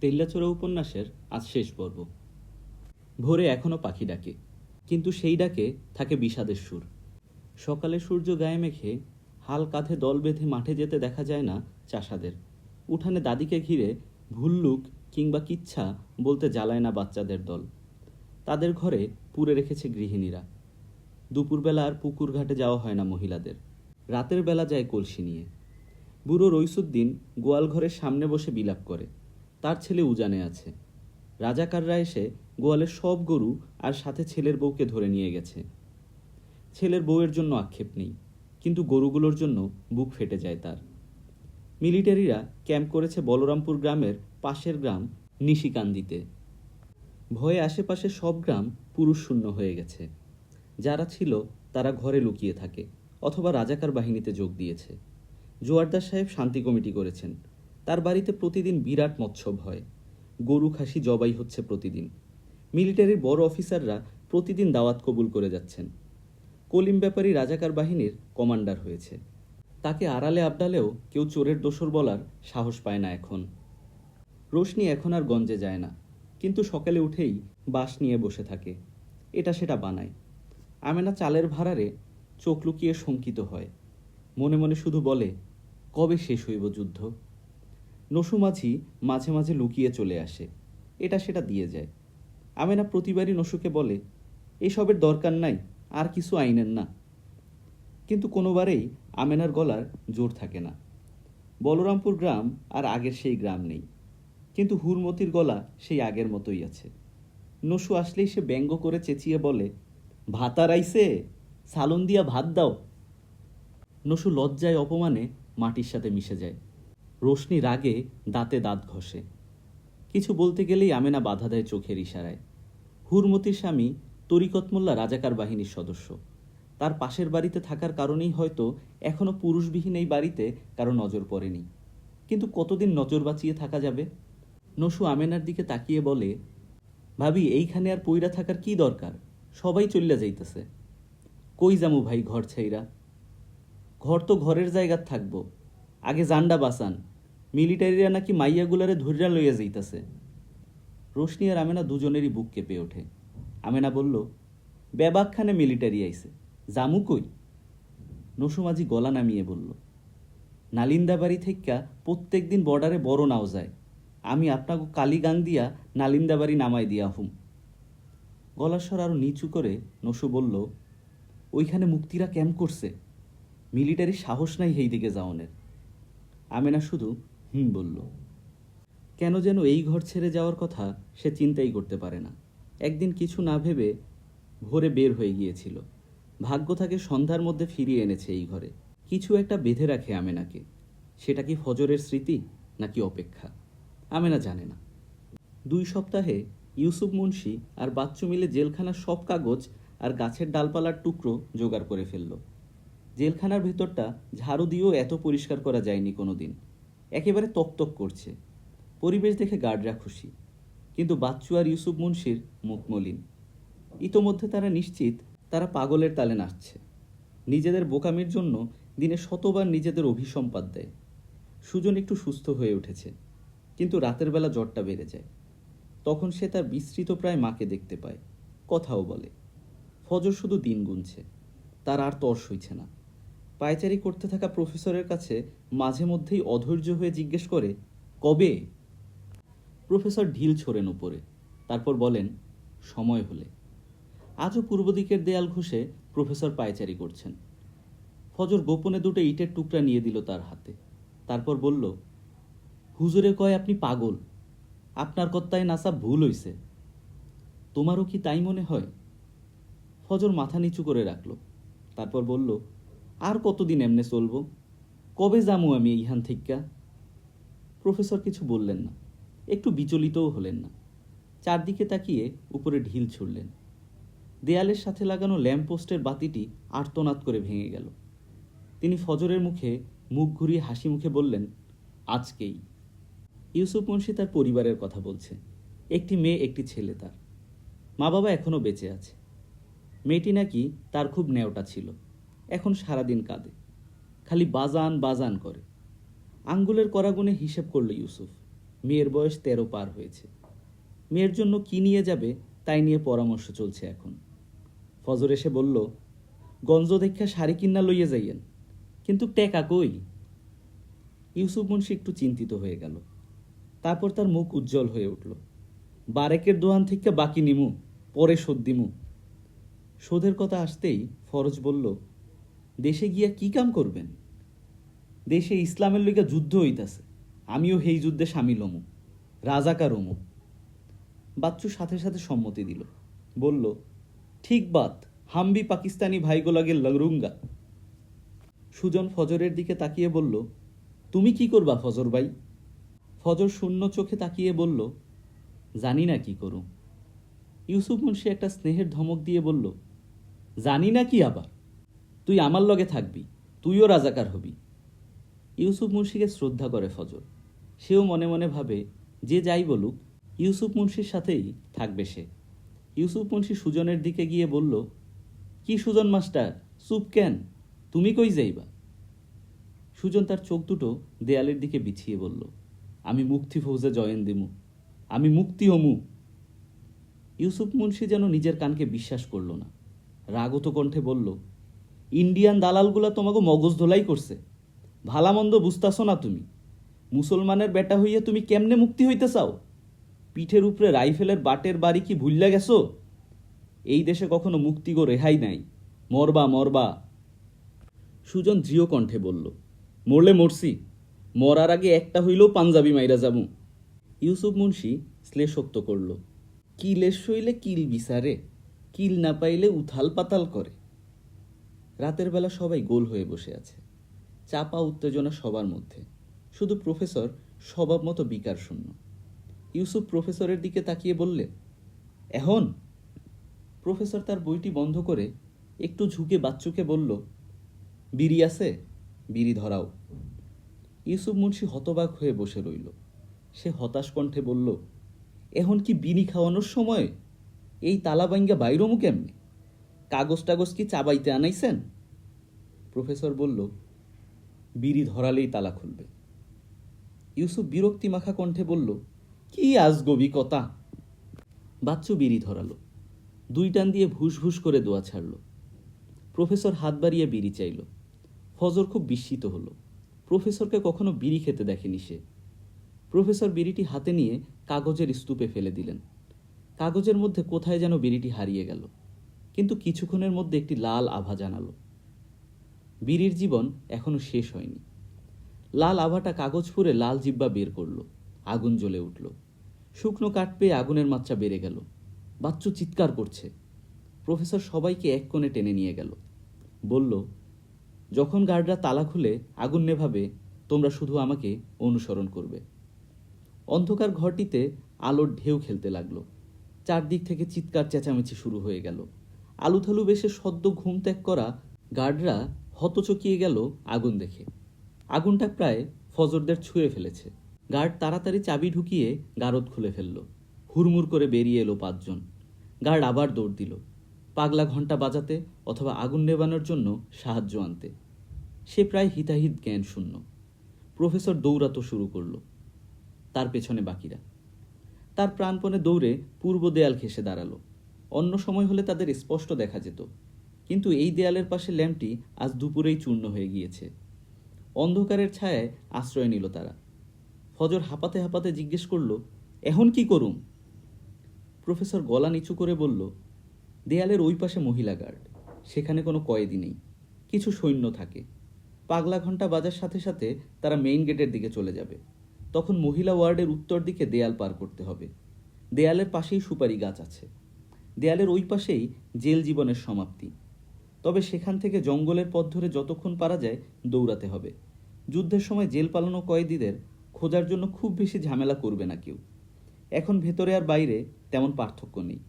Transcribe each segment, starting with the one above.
তেল্লাচোরা উপন্যাসের আজ শেষ পর্ব। ভোরে এখনো পাখি ডাকে, কিন্তু সেই ডাকে থাকে বিষাদের সুর। সকালে সূর্য গায়ে মেখে হাল কাঁধে দল বেঁধে মাঠে যেতে দেখা যায় না চাষাদের। উঠানে দাদিকে ঘিরে ভুল্লুক কিংবা কিচ্ছা বলতে জ্বালায় না বাচ্চাদের দল। তাদের ঘরে পুরে রেখেছে গৃহিণীরা। দুপুরবেলা আর পুকুর ঘাটে যাওয়া হয় না মহিলাদের। রাতের বেলা যায় কলসি নিয়ে। বুড়ো রইসুদ্দিন গোয়াল ঘরের সামনে বসে বিলাপ করে। তার ছেলে উজানে আছে। রাজাকাররা এসে গোয়ালের সব গরু আর সাথে ছেলের বউকে ধরে নিয়ে গেছে। ছেলের বউয়ের জন্য আক্ষেপ নেই, কিন্তু গরুগুলোর জন্য বুক ফেটে যায় তার। মিলিটারিরা ক্যাম্প করেছে বলরামপুর গ্রামের পাশের গ্রাম নিশিকান্দিতে। ভয়ে আশেপাশে সব গ্রাম পুরুষ শূন্য হয়ে গেছে। যারা ছিল তারা ঘরে লুকিয়ে থাকে অথবা রাজাকার বাহিনীতে যোগ দিয়েছে। জোয়ারদার সাহেব শান্তি কমিটি করেছেন। তার বাড়িতে প্রতিদিন বিরাট মৎসব হয়। গরু খাসি জবাই হচ্ছে প্রতিদিন। মিলিটারির বড় অফিসাররা প্রতিদিন দাওয়াত কবুল করে যাচ্ছেন। কলিম ব্যাপারী রাজাকার বাহিনীর কমান্ডার হয়েছে। তাকে আড়ালে আবডালেও কেউ চোরের দোসর বলার সাহস পায় না এখন। রোশনি এখন আর গঞ্জে যায় না, কিন্তু সকালে উঠেই বাঁশ নিয়ে বসে থাকে। এটা সেটা বানায়। আমেনা চালের ভাড়ারে চোখ লুকিয়ে শঙ্কিত হয়। মনে মনে শুধু বলে, কবে শেষ হইব যুদ্ধ। নসু মাঝি মাঝে মাঝে লুকিয়ে চলে আসে, এটা সেটা দিয়ে যায়। আমেনা প্রতিবারই নসুকে বলে, এসবের দরকার নাই, আর কিছু আইনেন না। কিন্তু কোনোবারেই আমেনার গলার জোর থাকে না। বলরামপুর গ্রাম আর আগের সেই গ্রাম নেই, কিন্তু হুরমতির গলা সেই আগের মতোই আছে। নসু আসলেই সে ব্যঙ্গ করে চেঁচিয়ে বলে, ভাতার আইছে, সালন দিয়া ভাত দাও। নসু লজ্জায় অপমানে মাটির সাথে মিশে যায়। রোশনি রাগে দাঁতে দাঁত ঘষে। কিছু বলতে গেলেই আমেনা বাধা দেয় চোখের ইশারায়। হুরমতির স্বামী তরিকত মোল্লা রাজাকার বাহিনীর সদস্য। তার পাশের বাড়িতে থাকার কারণেই হয়তো এখনো পুরুষবিহীন এই বাড়িতে কারো নজর পড়েনি। কিন্তু কতদিন নজর বাঁচিয়ে থাকা যাবে? নসু আমেনার দিকে তাকিয়ে বলে, ভাবি, এইখানে আর পইরা থাকার কি দরকার? সবাই চল্লা যাইতেছে। কই জামু ভাই ঘর ছাইরা? ঘর তো ঘরের জায়গার থাকবো। আগে জান্ডা বাঁচান, মিলিটারিরা নাকি মাইয়াগুলারে ধৈর্যা লইয়া যাইতেছে। রোশনি আর আমেনা দুজনেরই বুক কেঁপে ওঠে। আমেনা বলল, বেবাকখানে মিলিটারি আইছে, জামু কই? নসু মাঝি গলা নামিয়ে বলল, নালিন্দাবাড়ি থেইক্কা প্রত্যেক দিন বর্ডারে বড় নাও যায়। আমি আপনাকে কালীগাং দিয়া নালিন্দাবাড়ি নামাই দিয়া হুম। গলার স্বর আরো নিচু করে নসু বলল, ওইখানে মুক্তিরা ক্যাম্প করছে, মিলিটারি সাহস নাই এই দিকে যাওনের। আমেনা শুধু বলল। কেন যেন এই ঘর ছেড়ে যাওয়ার কথা সে চিন্তাই করতে পারে না। একদিন কিছু না ভেবে ভোরে বের হয়ে গিয়েছিল। ভাগ্য তাকে সন্ধ্যার মধ্যে ফিরিয়ে এনেছে এই ঘরে। কিছু একটা বেঁধে রাখে আমেনাকে। সেটা কি ফজরের স্মৃতি নাকি অপেক্ষা? আমেনা জানে না। 2 সপ্তাহে ইউসুফ মুন্সি আর বাচ্চু মিলে জেলখানার সব কাগজ আর গাছের ডালপালার টুকরো জোগাড় করে ফেলল। জেলখানার ভেতরটা ঝাড়ু দিয়েও এত পরিষ্কার করা যায়নি কোনোদিন। একেবারে তকতক করছে। পরিবেশ দেখে গার্ডরা খুশি, কিন্তু বাচ্চু আর ইউসুফ মুন্সির মুখ মলিন। ইতোমধ্যে তারা নিশ্চিত তারা পাগলের তালে নাচছে। নিজেদের বোকামির জন্য দিনে শতবার নিজেদের অভিসম্পাদ দেয়। সুজন একটু সুস্থ হয়ে উঠেছে, কিন্তু রাতের বেলা জ্বরটা বেড়ে যায়। তখন সে তার বিস্মৃত প্রায় মাকে দেখতে পায়, কথাও বলে। ফজর শুধু দিন গুনছে, তার আর তর সইছে না। পায়চারি করতে থাকা প্রফেসরের কাছে মাঝে মধ্যেই অধৈর্য হয়ে জিজ্ঞেস করে, কবে? প্রফেসর ঢিল ছোড়েন উপরে, তারপর বলেন, সময় হলে। আজও পূর্ব দিকের দেয়াল ঘষে প্রফেসর পায়চারি করছেন। ফজর গোপনে 2টো ইটের টুকরা নিয়ে দিল তার হাতে, তারপর বলল, হুজুরে কয় আপনি পাগল, আপনার কত্তায় নাসা ভুল হইছে। তোমারও কি তাই মনে হয়? ফজর মাথা নিচু করে রাখল, তারপর বলল, আর কতদিন এমনে চলব? কবে যামু আমি এইখান থেকে? প্রফেসর কিছু বললেন না, একটু বিচলিতও হলেন না। চারদিকে তাকিয়ে উপরে ঢিল ছুড়লেন। দেয়ালের সাথে লাগানো ল্যাম্পপোস্টের বাতিটি আর্তনাদ করে ভেঙে গেল। তিনি ফজরের মুখে মুখ ঘুরিয়ে হাসি মুখে বললেন, আজকেই। ইউসুফ মুন্সি তার পরিবারের কথা বলছে। একটি মেয়ে, একটি ছেলে তার। মা বাবা এখনও বেঁচে আছে। মেয়েটি নাকি তার খুব নেওটা ছিল, এখন সারাদিন কাঁদে, খালি বাজান বাজান করে। আঙ্গুলের করাগুনে হিসেব করল ইউসুফ। মেয়ের বয়স 13 পার হয়েছে। মেয়ের জন্য কি নিয়ে যাবে তাই নিয়ে পরামর্শ চলছে এখন। ফজর এসে বলল, গঞ্জ দেখা শাড়ি কিনা লইয়া যাইয়েন, কিন্তু টেকা কই? ইউসুফ মুন্সি একটু চিন্তিত হয়ে গেল। তারপর তার মুখ উজ্জ্বল হয়ে উঠল। বারেকের দোয়ান থেকে বাকি নিমু, পরে শোধ দিমু। শোধের কথা আসতেই ফরজ বলল, দেশে গিয়া কি কাম করবেন? দেশে ইসলামের লইগা যুদ্ধ হইতাছে, আমিও সেই যুদ্ধে সামিল হমু, রাজাকার হমু। বাচ্চু সাথে সাথে সম্মতি দিল, বলল, ঠিক বাত, হামবি পাকিস্তানি ভাইগোলাগে লড়ুঙ্গা। সুজন ফজরের দিকে তাকিয়ে বলল, তুমি কি করবা ফজর ভাই? ফজর শূন্য চোখে তাকিয়ে বলল, জানি না কি করুম। ইউসুফ মুন্সি একটা স্নেহের ধমক দিয়ে বলল, জানি না কি আবার? তুই আমার লগে থাকবি, তুইও রাজাকার হবি। ইউসুফ মুন্সিকে শ্রদ্ধা করে ফজর। সেও মনে মনে ভাবে, যে যাই বলুক ইউসুফ মুন্সির সাথেই থাকবে সে। ইউসুফ মুন্সি সুজনের দিকে গিয়ে বলল, কি সুজন মাস্টার, চুপ কেন? তুমি কই যাইবা? সুজন তার চোখ দুটো দেয়ালের দিকে বিছিয়ে বলল, আমি মুক্তি ফৌজে জয়েন দিমু, আমি মুক্তি হমু। ইউসুফ মুন্সি যেন নিজের কানকে বিশ্বাস করল না। রাগত কণ্ঠে বলল, ইন্ডিয়ান দালালগুলা তোমাকে মগজ ধোলাই করছে, ভালামন্দ বুঝতাছো না তুমি? মুসলমানের বেটা হইয়া তুমি কেমনে মুক্তি হইতে চাও? পিঠের উপরে রাইফেলের বাটের বাড়ি কি ভুললা গেছো? এই দেশে কখনো মুক্তি গো রেহাই নাই, মরবা মরবা। সুজন দৃঢ় কণ্ঠে বলল, মরলে মরছি, মরার আগে একটা হইলেও পাঞ্জাবি মাইরা যাবো। ইউসুফ মুন্সি শ্লেষোক্ত করল, কিলের শৈলে কিল বিচারে, কিল না পাইলে উথাল পাতাল করে। রাতের বেলা সবাই গোল হয়ে বসে আছে, চাপা উত্তেজনা সবার মধ্যে। শুধু প্রফেসর স্বভাব মতো বিকার শূন্য। ইউসুফ প্রফেসরের দিকে তাকিয়ে বললে, এখন? প্রফেসর তার বইটি বন্ধ করে একটু ঝুঁকে বাচ্চুকে বলল, বিড়ি আছে? বিড়ি ধরাও। ইউসুফ মুন্সি হতবাক হয়ে বসে রইল। সে হতাশ কণ্ঠে বলল, এখন কি বিড়ি খাওয়ানোর সময়? এই তালা ভাঙ্গা বাইরমু কেমনে? কাগজ টাগজ কি চাবাইতে আনাইছেন? প্রফেসর বলল, বিড়ি ধরালেই তালা খুলবে। ইউসুফ বিরক্তি মাখা কণ্ঠে বলল, কি আজগবি কথা। বাচ্চু বিড়ি ধরালো, 2 টান দিয়ে ভুস ভুস করে দোয়া ছাড়ল। প্রফেসর হাত বাড়িয়ে বিড়ি চাইল। ফজর খুব বিস্মিত হলো। প্রফেসরকে কখনো বিড়ি খেতে দেখেনি সে। প্রফেসর বিড়িটি হাতে নিয়ে কাগজের স্তূপে ফেলে দিলেন। কাগজের মধ্যে কোথায় যেন বিড়িটি হারিয়ে গেল, কিন্তু কিছুক্ষণের মধ্যে একটি লাল আভা জানালো। বিড়ির জীবন এখনো শেষ হয়নি। লাল আভাটা কাগজ ফুঁড়ে লাল জিব্বা বের করল। আগুন জ্বলে উঠল। শুকনো কাঠ পেয়ে আগুনের মাত্রা বেড়ে গেল। বাচ্চু চিৎকার করছে। প্রফেসর সবাইকে এক কোণে টেনে নিয়ে গেল। বলল, যখন গার্ডরা তালা খুলে আগুন নেভাবে, তোমরা শুধু আমাকে অনুসরণ করবে। অন্ধকার ঘরটিতে আলোর ঢেউ খেলতে লাগলো। চারদিক থেকে চিৎকার চেঁচামেচি শুরু হয়ে গেল। আলুথালু বেশে সদ্য ঘুম ত্যাগ করা গার্ডরা হতচকিয়ে গেল আগুন দেখে। আগুনটা প্রায় ফজরদের ছুঁয়ে ফেলেছে। গার্ড তাড়াতাড়ি চাবি ঢুকিয়ে গারদ খুলে ফেলল। হুড়মুড় করে বেরিয়ে এলো 5 জন। গার্ড আবার দৌড় দিল, পাগলা ঘন্টা বাজাতে অথবা আগুন নেভানোর জন্য সাহায্য আনতে। সে প্রায় হিতাহিত জ্ঞান শূন্য। প্রফেসর দৌড়াতে শুরু করল, তার পেছনে বাকিরা। তার প্রাণপণে দৌড়ে পূর্ব দেয়াল ঘেঁষে দাঁড়ালো। অন্য সময় হলে তাদের স্পষ্ট দেখা যেত, কিন্তু এই দেয়ালের পাশে ল্যাম্পটি আজ দুপুরেই চূর্ণ হয়ে গিয়েছে। অন্ধকারের ছায়ায় আশ্রয় নিল তারা। ফজর হাঁপাতে হাঁপাতে জিজ্ঞেস করল, এখন কি করুম? প্রফেসর গলা নিচু করে বলল, দেয়ালের ওই পাশে মহিলা গার্ড, সেখানে কোনো কয়েদি নেই, কিছু সৈন্য থাকে। পাগলা ঘন্টা বাজার সাথে সাথে তারা মেইন গেটের দিকে চলে যাবে। তখন মহিলা ওয়ার্ডের উত্তর দিকে দেয়াল পার করতে হবে। দেয়ালের পাশেই সুপারি গাছ আছে। দেয়ালের ওই পাশেই জেল জীবনের সমাপ্তি। তবে সেখান থেকে জঙ্গলের পথ ধরে যতক্ষণ পারা যায় দৌড়াতে হবে। যুদ্ধের সময় জেল পালানো কয়েদিদের খোঁজার জন্য খুব বেশি ঝামেলা করবে না কেউ। এখন ভেতরে আর বাইরে তেমন পার্থক্য নেই।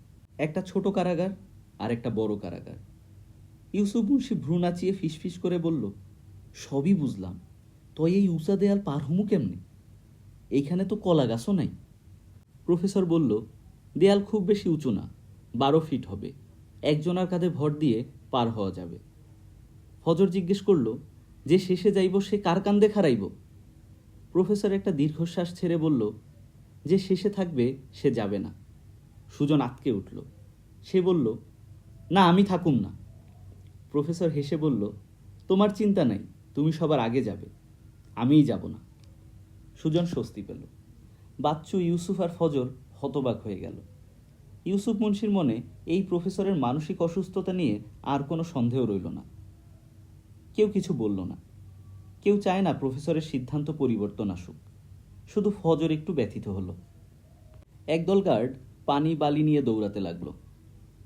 একটা ছোট কারাগার আর একটা বড় কারাগার। ইউসুফ মুন্সি ভ্রু নাচিয়ে ফিসফিস করে বলল, সবই বুঝলাম, তো এই উঁচা দেয়াল পার হমু কেমনে? এইখানে তো কলা গাছও নাই। প্রফেসর বলল, দেয়াল খুব বেশি উঁচু না, 12 ফিট হবে। একজনের কাঁধে ভর দিয়ে পার হওয়া যাবে। ফজর জিজ্ঞেস করল, যে শেষে যাইব সে কার কান্দে খাড়াইব? প্রফেসর একটা দীর্ঘশ্বাস ছেড়ে বলল, যে শেষে থাকবে সে যাবে না। সুজন আঁতকে উঠল। সে বলল, না, আমি থাকুম না। প্রফেসর হেসে বলল, তোমার চিন্তা নাই, তুমি সবার আগে যাবে, আমিই যাব না। সুজন স্বস্তি পেল। বাচ্চু, ইউসুফ আর ফজর হতবাক হয়ে গেল। ইউসুফ মুন্সির মনে এই প্রফেসরের মানসিক অসুস্থতা নিয়ে আর কোনো সন্দেহ রইল না। কেউ কিছু বলল না। কেউ চায় না প্রফেসরের সিদ্ধান্ত পরিবর্তন আসুক। শুধু ফজর একটু ব্যথিত হলো। একদল গার্ড পানি বালি নিয়ে দৌড়াতে লাগলো।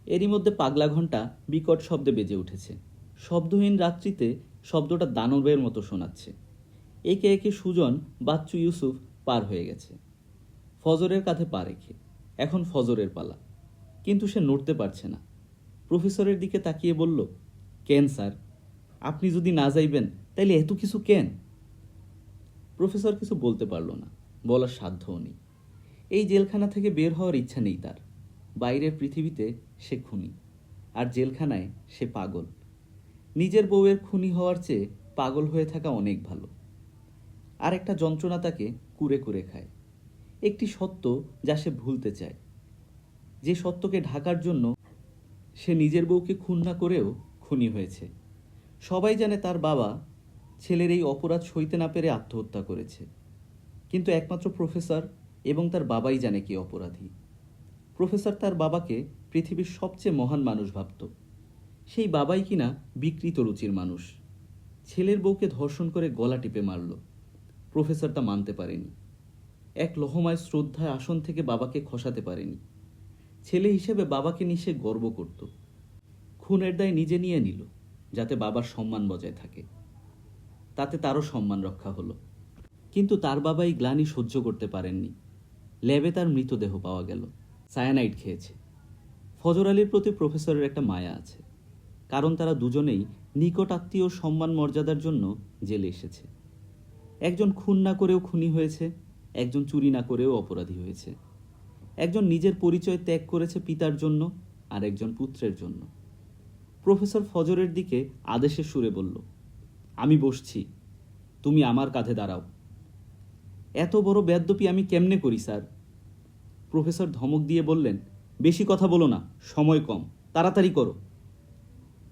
এরই মধ্যে পাগলা ঘণ্টা বিকট শব্দে বেজে উঠেছে। শব্দহীন রাত্রিতে শব্দটা দানবের মতো শোনাচ্ছে। একে একে সুজন, বাচ্চু, ইউসুফ পার হয়ে গেছে ফজরের কাঁধে পা রেখে। এখন ফজরের পালা, কিন্তু সে নড়তে পারছে না। প্রফেসরের দিকে তাকিয়ে বলল, কেন স্যার, আপনি যদি না যাইবেন তাইলে এত কিছু কেন? প্রফেসর কিছু বলতে পারল না, বলার সাধ্যও নেই। এই জেলখানা থেকে বের হওয়ার ইচ্ছা নেই তার। বাইরের পৃথিবীতে সে খুনি, আর জেলখানায় সে পাগল। নিজের বউয়ের খুনি হওয়ার চেয়ে পাগল হয়ে থাকা অনেক ভালো। আর একটা যন্ত্রণা তাকে কুরে কুরে খায়। একটি সত্য যা সে ভুলতে চায়, যে সত্যকে ঢাকার জন্য সে নিজের বউকে খুন না করেও খুনি হয়েছে। সবাই জানে তার বাবা ছেলের এই অপরাধ সইতে না পেরে আত্মহত্যা করেছে, কিন্তু একমাত্র প্রফেসর এবং তার বাবাই জানে কি অপরাধী। প্রফেসর তার বাবাকে পৃথিবীর সবচেয়ে মহান মানুষ ভাবত। সেই বাবাই কিনা বিকৃত রুচির মানুষ। ছেলের বউকে ধর্ষণ করে গলা টিপে মারল। প্রফেসর তা মানতে পারেনি। এক লহমায় শ্রদ্ধায় আসন থেকে বাবাকে খসাতে পারেনি। ছেলে হিসেবে বাবাকে নিয়ে সে গর্ব করত। খুনের দায় নিজে নিয়ে নিল, যাতে বাবার সম্মান বজায় থাকে। তাতে তারও সম্মান রক্ষা হলো। কিন্তু তার বাবা এই গ্লানি সহ্য করতে পারেননি। ল্যাবে তার মৃতদেহ পাওয়া গেল। সায়ানাইড খেয়েছে। ফজর আলীর প্রতি প্রফেসরের একটা মায়া আছে, কারণ তারা দুজনেই নিকট আত্মীয় সম্মান মর্যাদার জন্য জেলে এসেছে। একজন খুন না করেও খুনি হয়েছে, একজন চুরি না করেও অপরাধী হয়েছে। একজন নিজের পরিচয় ত্যাগ করেছে পিতার জন্য, আর একজন পুত্রের জন্য। প্রফেসর ফজরের দিকে আদেশের সুরে বলল, আমি বসছি, তুমি আমার কাঁধে দাঁড়াও। এত বড় বেয়াদ্দপি আমি কেমনে করি স্যার? প্রফেসর ধমক দিয়ে বললেন, বেশি কথা বলো না, সময় কম, তাড়াতাড়ি করো।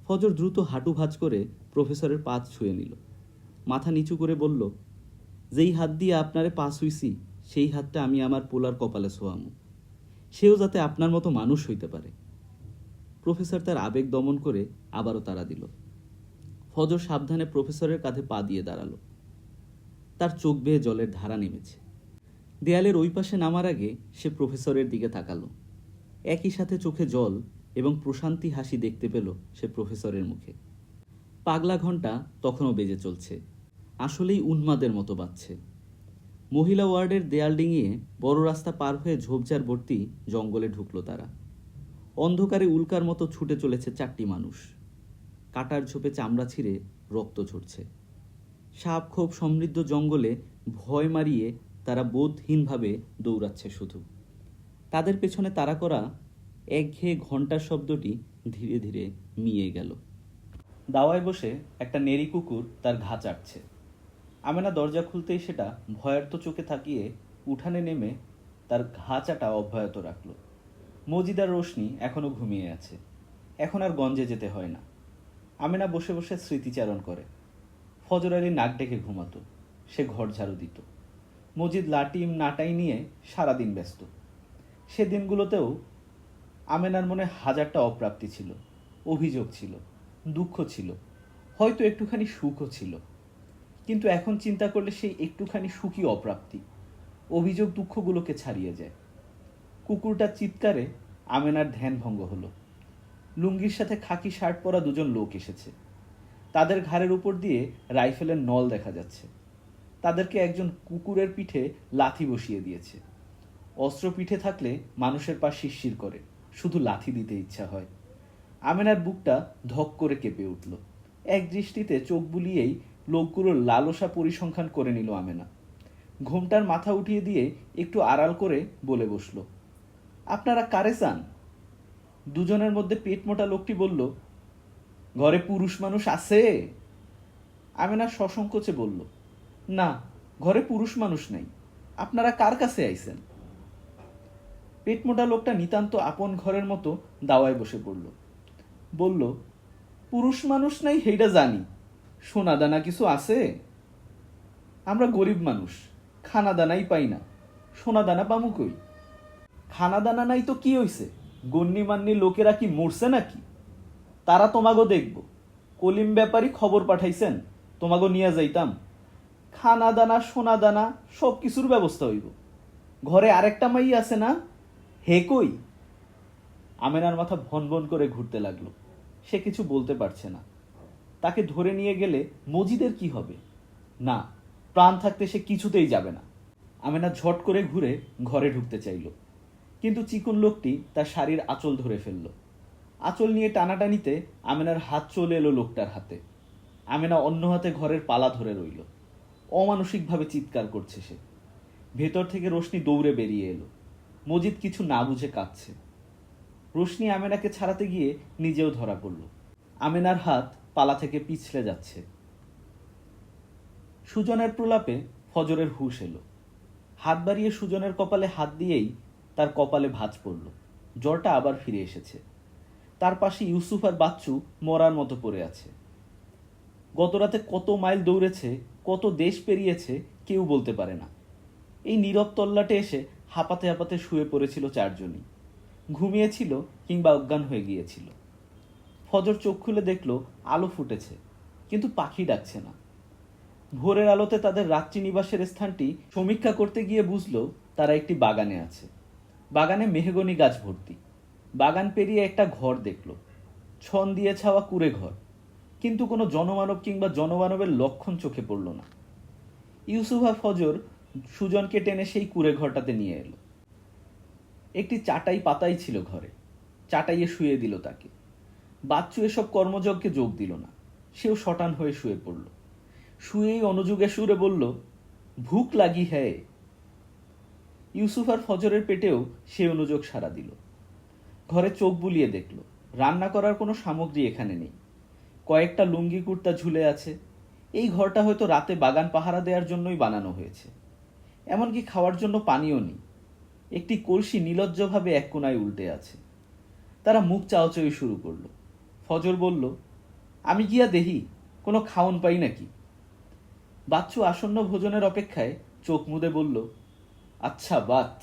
ফজর দ্রুত হাঁটু ভাঁজ করে প্রফেসরের পা ছুঁয়ে নিল। মাথা নিচু করে বলল, যেই হাত দিয়ে আপনারে পা ছুঁইছি, সেই হাতটা আমি আমার পোলার কপালে ছোঁয়ামু, সেও যাতে আপনার মতো মানুষ হইতে পারে। প্রফেসর তার আবেগ দমন করে আবারও তাড়া দিল। ফজর সাবধানে প্রফেসরের কাঁধে পা দিয়ে দাঁড়ালো। তার চোখ বেয়ে জলের ধারা নেমেছে। দেয়ালের ওই পাশে নামার আগে সে প্রফেসরের দিকে তাকালো। একই সাথে চোখে জল এবং প্রশান্তি হাসি দেখতে পেল সে প্রফেসরের মুখে। পাগলা ঘণ্টা তখনও বেজে চলছে, আসলেই উন্মাদের মতো বাজছে। মহিলা ওয়ার্ডের দেয়াল ডিঙিয়ে বড় রাস্তা পার হয়ে ঝোপঝাড় ভর্তি জঙ্গলে ঢুকলো তারা। অন্ধকারে উল্কার মতো ছুটে চলেছে চারটি মানুষ। কাটার ঝোপে চামড়া ছিঁড়ে রক্ত ঝরছে। সাপ খোপ সমৃদ্ধ জঙ্গলে ভয় মারিয়ে তারা বোধহীনভাবে দৌড়াচ্ছে শুধু। তাদের পেছনে তাড়া করা একঘেয়ে ঘণ্টার শব্দটি ধীরে ধীরে মিয়ে গেল। দাওয়ায় বসে একটা নেড়ি কুকুর তার ঘা চাটছে। আমেনা দরজা খুলতেই সেটা ভয়ার্ত চোখে তাকিয়ে উঠানে নেমে তার ঘা চাটা অব্যাহত রাখল। মজিদার রোশনি এখনো ঘুমিয়ে আছে। এখন আর গঞ্জে যেতে হয় না। আমেনা বসে বসে স্মৃতিচারণ করে। ফজর আলী নাক ডেকে ঘুমাতো, সে ঘর ঝাড়ু দিত। মজিদ লাটিম নাটাই নিয়ে সারাদিন ব্যস্ত। সে দিনগুলোতেও আমেনার মনে হাজারটা অপ্রাপ্তি ছিল, অভিযোগ ছিল, দুঃখ ছিল, হয়তো একটুখানি সুখও ছিল। কিন্তু এখন চিন্তা করলে সেই একটুখানি সুখী অপ্রাপ্তি, অভিযোগ দুঃখগুলোকে ছাড়িয়ে যায়। কুকুরটার চিৎকারে আমেনার ধ্যান ভঙ্গ হলো। লুঙ্গির সাথে খাকি শার্ট পরা দুজন লোক এসেছে। তাদের ঘাড়ের উপর দিয়ে রাইফেলের নল দেখা যাচ্ছে। তাদেরকে একজন কুকুরের পিঠে লাথি বসিয়ে দিয়েছে। অস্ত্র পিঠে থাকলে মানুষের পা শিরশির করে, শুধু লাথি দিতে ইচ্ছা হয়। আমেনার বুকটা ধক করে কেঁপে উঠল। এক দৃষ্টিতে চোখ বুলিয়েই লোকগুলোর লালসা পরিসংখ্যান করে নিল আমেনা। ঘোমটার মাথা উঠিয়ে দিয়ে একটু আড়াল করে বলে বসল, আপনারা কারে চান? দুজনের মধ্যে পেট মোটা লোকটি বলল, ঘরে পুরুষ মানুষ আছে? আমেনা সসংকোচে বলল, না, ঘরে পুরুষ মানুষ নাই। আপনারা কার কাছে আইছেন? পেটমোটা লোকটা নিতান্ত আপন ঘরের মতো দাওয়ায় বসে পড়ল। বলল, পুরুষ মানুষ নাই হেইডা জানি, সোনা দানা কিছু আছে? আমরা গরিব মানুষ, খানা দানাই পাই না, সোনা দানা পামু কই? খানা দানা নাই তো কি হইছে? গন্নি মান্নি লোকেরা কি মরছে নাকি? তারা তোমাগো দেখব। কলিম ব্যাপারী খবর পাঠাইছেন, তোমাগো নিয়ে যাইতাম। খানা দানা সোনা দানা সব কিছুর ব্যবস্থা হইব। ঘরে আরেকটা মাই আছে না, হে কই? আমেনার মাথা ভন ভন করে ঘুরতে লাগলো। সে কিছু বলতে পারছে না। তাকে ধরে নিয়ে গেলে মজিদের কি হবে? না, প্রাণ থাকতে সে কিছুতেই যাবে না। আমেনা ঝট করে ঘুরে ঘরে ঢুকতে চাইল, কিন্তু চিকন লোকটি তার শাড়ির আঁচল ধরে ফেলল। আঁচল নিয়ে টানাটানিতে আমেনার হাত চলে এলো লোকটার হাতে। আমেনা অন্য হাতে ঘরের পালা ধরে রইল। অমানসিকভাবে চিৎকার করছে সে। ভেতর থেকে রোশনি দৌড়ে বেরিয়ে এলো। মজিদ কিছু না বুঝে কাঁদছে। রোশনি আমেনাকে ছাড়াতে গিয়ে নিজেও ধরা পড়ল। আমেনার হাত পালা থেকে পিছলে যাচ্ছে। সুজনের প্রলাপে ফজরের হুঁশ এলো। হাত বাড়িয়ে সুজনের কপালে হাত দিয়েই তার কপালে ভাঁজ পড়ল। জ্বরটা আবার ফিরে এসেছে। তার পাশে ইউসুফ আর বাচ্চু মরার মতো পড়ে আছে। গতরাতে কত মাইল দৌড়েছে, কত দেশ পেরিয়েছে কেউ বলতে পারে না। এই নীরব তল্লাটে এসে হাঁপাতে হাঁপাতে শুয়ে পড়েছিল চারজনই। ঘুমিয়েছিল কিংবা অজ্ঞান হয়ে গিয়েছিল। ফজর চোখ খুলে দেখল আলো ফুটেছে, কিন্তু পাখি ডাকছে না। ভোরের আলোতে তাদের রাত্রি নিবাসের স্থানটি সমীক্ষা করতে গিয়ে বুঝল তারা একটি বাগানে আছে। বাগানে মেহগনি গাছ ভর্তি। বাগান পেরিয়ে একটা ঘর দেখল, ছন দিয়ে ছাওয়া কুঁড়ে ঘর, কিন্তু কোনো জনমানব কিংবা জনমানবের লক্ষণ চোখে পড়ল না। ইউসুফ আর ফজর সুজনকে টেনে সেই কুঁড়ে ঘরটাতে নিয়ে এলো। একটি চাটাই পাতাই ছিল ঘরে। চাটাইয়ে শুয়ে দিল তাকে। বাচ্চু এসব কর্মযজ্ঞে যোগ দিল না। সেও শটান হয়ে শুয়ে পড়ল। শুয়েই অনুযোগে সুরে বলল, ভুক লাগি হ্যায়। ইউসুফ আর ফজরের পেটেও সে অনুযোগ সাড়া দিল। ঘরে চোখ বুলিয়ে দেখল রান্না করার কোনো সামগ্রী এখানে নেই। কয়েকটা লুঙ্গি কুর্তা ঝুলে আছে। এই ঘরটা হয়তো রাতে বাগান পাহারা দেওয়ার জন্যই বানানো হয়েছে। এমনকি খাওয়ার জন্য পানিও নেই। একটি কলসি নির্লজ্জভাবে এক কোনায় উল্টে আছে। তারা মুখ চাওয়াচাওয়ি শুরু করলো। ফজর বলল, আমি গিয়া দেহি কোনো খাওন পাই নাকি। বাচ্চু আসন্ন ভোজনের অপেক্ষায় চোখ মুদে বলল, আচ্ছা বাত।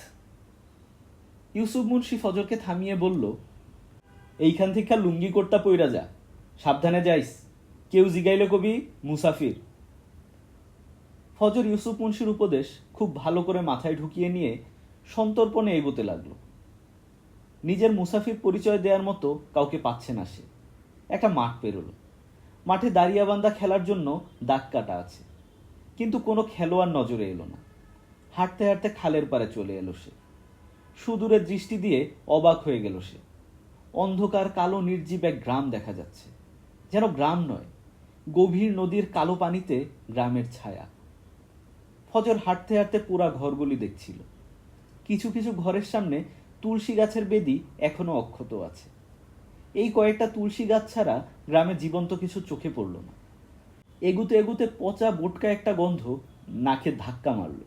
ইউসুফ মুন্সি ফজরকে থামিয়ে বলল, এইখান থেকে লুঙ্গি কোটটা পইরা যা, সাবধানে যাইস। কেউ জিগাইলে কবি মুসাফির। ফজর ইউসুফ মুন্সির উপদেশ খুব ভালো করে মাথায় ঢুকিয়ে নিয়ে সন্তর্পণে এগোতে লাগলো। নিজের মুসাফির পরিচয় দেওয়ার মতো কাউকে পাচ্ছে না সে। একটা মাঠ পেরোলো। মাঠে দাঁড়িয়াবান্ধা খেলার জন্য দাগ কাটা আছে, কিন্তু কোনো খেলোয়াড় নজরে এলো না। হাঁটতে হাঁটতে খালের পাড়ে চলে এলো সে। সুদূরে দৃষ্টি দিয়ে অবাক হয়ে গেল সে। অন্ধকার কালো নির্জীব এক গ্রাম দেখা যাচ্ছে, যেন গ্রাম নয়, গভীর নদীর কালো পানিতে গ্রামের ছায়া। ফজর হাঁটতে হাঁটতে পুরা ঘরগুলি দেখছিল। কিছু কিছু ঘরের সামনে তুলসী গাছের বেদি এখনো অক্ষত আছে। এই কয়েকটা তুলসী গাছ ছাড়া গ্রামে জীবন্ত কিছু চোখে পড়ল না। এগুতে এগুতে পচা বোটকা একটা গন্ধ নাকে ধাক্কা মারল।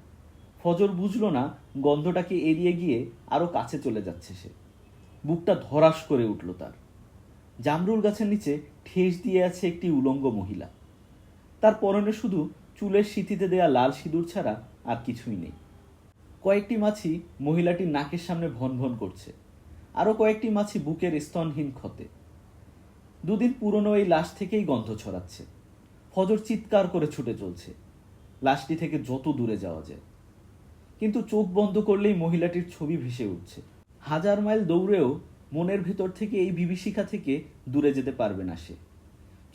ফজর বুঝল না গন্ধটাকে এড়িয়ে গিয়ে আরো কাছে চলে যাচ্ছে সে। বুকটা ধরাস করে উঠল তার। জামরুল গাছের নিচে ঠেস দিয়ে আছে একটি উলঙ্গ মহিলা। তার পরনে শুধু চুলের সিঁথিতে দেয়া লাল সিঁদুর ছাড়া আর কিছুই নেই। কয়েকটি মাছি মহিলাটির নাকের সামনে ভন ভন করছে। আরো কয়েকটি মাছি বুকের স্তনহীন ক্ষতে। দুদিন পুরনো এই লাশ থেকেই গন্ধ ছড়াচ্ছে। ফজর চিৎকার করে ছুটে চলছে লাশটি থেকে যত দূরে যাওয়া যায়, কিন্তু চোখ বন্ধ করলেই মহিলাটির ছবি ভেসে উঠছে। হাজার মাইল দৌড়েও মনের ভেতর থেকে এই বিভীষিকা থেকে দূরে যেতে পারবে না সে।